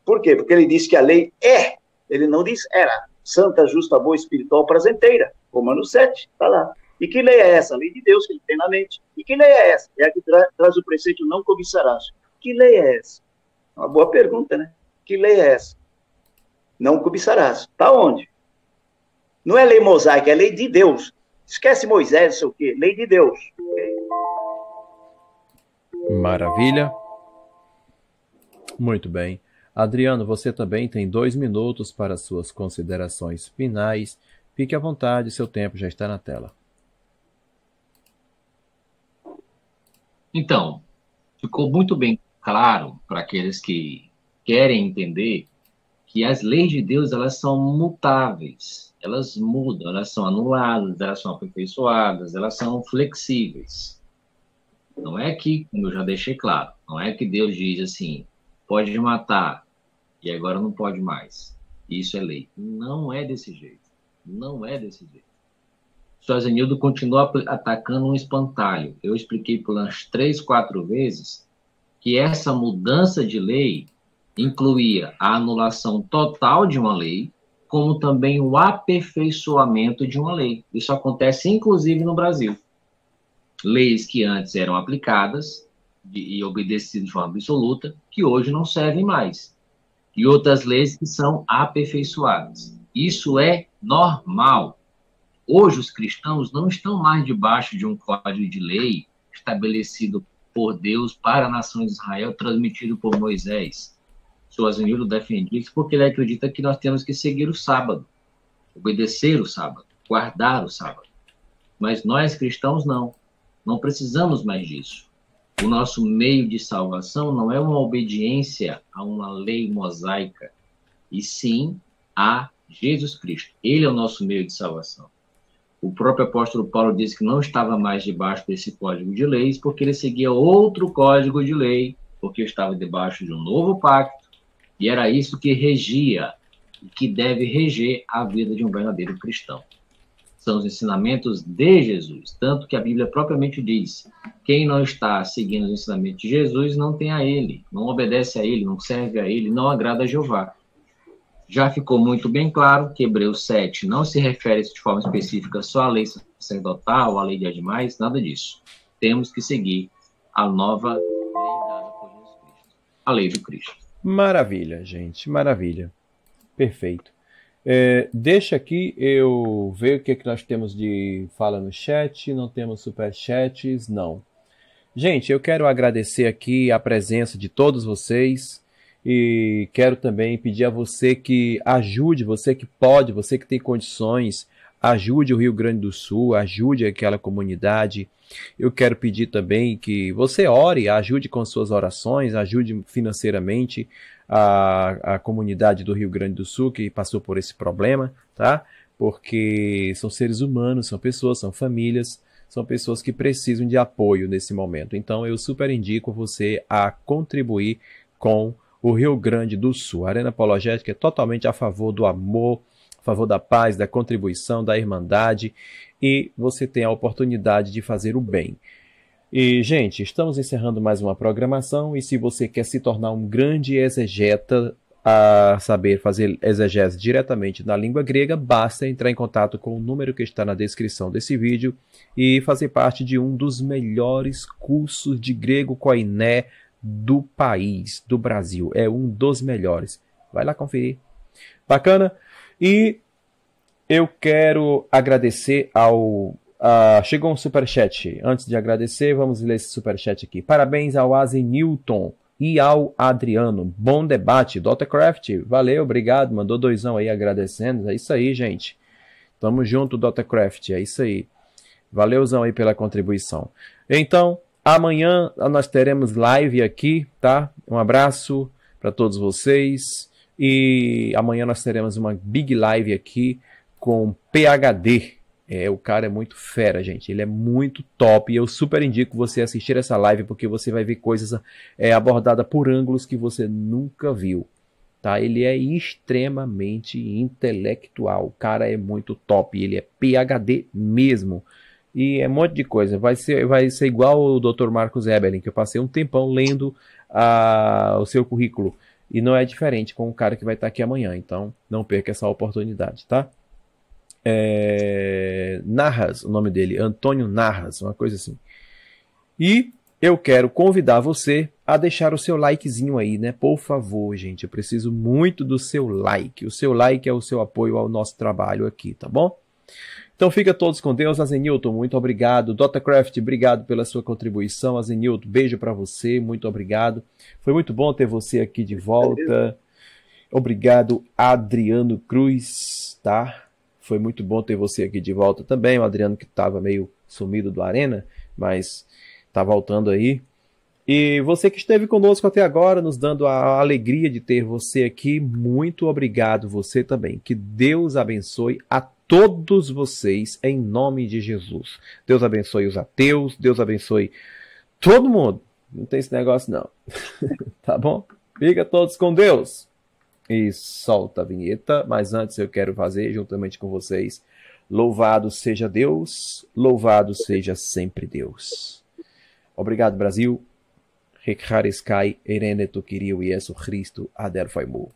Por quê? Porque ele diz que a lei é, ele não diz era, santa, justa, boa, espiritual, prazenteira, Romanos 7, está lá. E que lei é essa? A lei de Deus que ele tem na mente. E que lei é essa? É a que traz o preceito não cobiçarás. Que lei é essa? Uma boa pergunta, né? Que lei é essa? Não cobiçarás. Está onde? Não é lei mosaica, é lei de Deus. Esquece Moisés, não sei o quê. Lei de Deus.
Maravilha. Muito bem. Adriano, você também tem 2 minutos para suas considerações finais. Fique à vontade, seu tempo já está na tela.
Então, ficou muito bem claro para aqueles que querem entender que as leis de Deus, elas são mutáveis, elas mudam, elas são anuladas, elas são aperfeiçoadas, elas são flexíveis. Não é que, como eu já deixei claro, não é que Deus diz assim, pode matar e agora não pode mais. Isso é lei. Não é desse jeito. Não é desse jeito. O senhor Zenildo continua atacando um espantalho. Eu expliquei por umas 3, 4 vezes que essa mudança de lei incluía a anulação total de uma lei, como também o aperfeiçoamento de uma lei. Isso acontece, inclusive, no Brasil. Leis que antes eram aplicadas e obedecidas de forma absoluta, que hoje não servem mais. E outras leis que são aperfeiçoadas. Isso é normal. Hoje, os cristãos não estão mais debaixo de um código de lei estabelecido por Deus para a nação de Israel, transmitido por Moisés. O senhor Zenildo defende isso porque ele acredita que nós temos que seguir o sábado, obedecer o sábado, guardar o sábado. Mas nós, cristãos, não precisamos mais disso. O nosso meio de salvação não é uma obediência a uma lei mosaica, e sim a Jesus Cristo. Ele é o nosso meio de salvação. O próprio apóstolo Paulo disse que não estava mais debaixo desse código de leis, porque ele seguia outro código de lei, porque estava debaixo de um novo pacto, e era isso que regia, e que deve reger a vida de um verdadeiro cristão. São os ensinamentos de Jesus, tanto que a Bíblia propriamente diz, quem não está seguindo os ensinamentos de Jesus não tem a ele, não obedece a ele, não serve a ele, não agrada a Jeová. Já ficou muito bem claro que Hebreus 7 não se refere de forma específica só à lei sacerdotal, à lei de animais, nada disso. Temos que seguir a nova lei dada por Jesus Cristo, a lei do Cristo.
Maravilha, gente, maravilha. Perfeito. Deixa aqui eu ver o que nós temos de fala no chat. Não temos superchats, não. Gente, eu quero agradecer aqui a presença de todos vocês. E quero também pedir a você que ajude, você que pode, você que tem condições, ajude o Rio Grande do Sul, ajude aquela comunidade. Eu quero pedir também que você ore, ajude com suas orações, ajude financeiramente a comunidade do Rio Grande do Sul que passou por esse problema, tá? Porque são seres humanos, são pessoas, são famílias, são pessoas que precisam de apoio nesse momento. Então eu super indico você a contribuir com o Rio Grande do Sul. A Arena Apologética é totalmente a favor do amor, a favor da paz, da contribuição, da irmandade, e você tem a oportunidade de fazer o bem. E, gente, estamos encerrando mais uma programação, e se você quer se tornar um grande exegeta, a saber fazer exegese diretamente na língua grega, basta entrar em contato com o número que está na descrição desse vídeo e fazer parte de um dos melhores cursos de grego koiné do país, do Brasil. É um dos melhores. Vai lá conferir. Bacana? E eu quero agradecer chegou um superchat. Antes de agradecer, vamos ler esse superchat aqui. Parabéns ao Azenilton e ao Adriano. Bom debate. Dotacraft, valeu, obrigado. Mandou 2 aí agradecendo. É isso aí, gente. Tamo junto, Dotacraft. É isso aí. Valeuzão aí pela contribuição. Então, amanhã nós teremos live aqui, tá? Um abraço para todos vocês. E amanhã nós teremos uma big live aqui com PhD. O cara é muito fera, gente. Ele é muito top. E eu super indico você assistir essa live porque você vai ver coisas abordadas por ângulos que você nunca viu. tá? Ele é extremamente intelectual, o cara é muito top, ele é PhD mesmo. E é um monte de coisa. Vai ser igual o Dr. Marcos Eberlin, que eu passei um tempão lendo o seu currículo. E não é diferente com o cara que vai estar aqui amanhã. Então, não perca essa oportunidade, tá? Narras, o nome dele, Antônio Narras, uma coisa assim. E eu quero convidar você a deixar o seu likezinho aí, né? Por favor, gente, eu preciso muito do seu like. O seu like é o seu apoio ao nosso trabalho aqui, tá bom? Então fica todos com Deus. Azenilton, muito obrigado. Dotacraft, obrigado pela sua contribuição. Azenilton, beijo para você, muito obrigado. Foi muito bom ter você aqui de volta. Obrigado, Adriano Cruz, tá? Foi muito bom ter você aqui de volta também. O Adriano que estava meio sumido do Arena, mas tá voltando aí. E você que esteve conosco até agora, nos dando a alegria de ter você aqui, muito obrigado você também. Que Deus abençoe a todos vocês, em nome de Jesus. Deus abençoe os ateus, Deus abençoe todo mundo. Não tem esse negócio não. Tá bom? Fica todos com Deus. E solta a vinheta, mas antes eu quero fazer, juntamente com vocês, louvado seja Deus, louvado seja sempre Deus. Obrigado, Brasil. Rekhareskai, Erene Tokiriu e Yesu Cristo, Ader Faimu.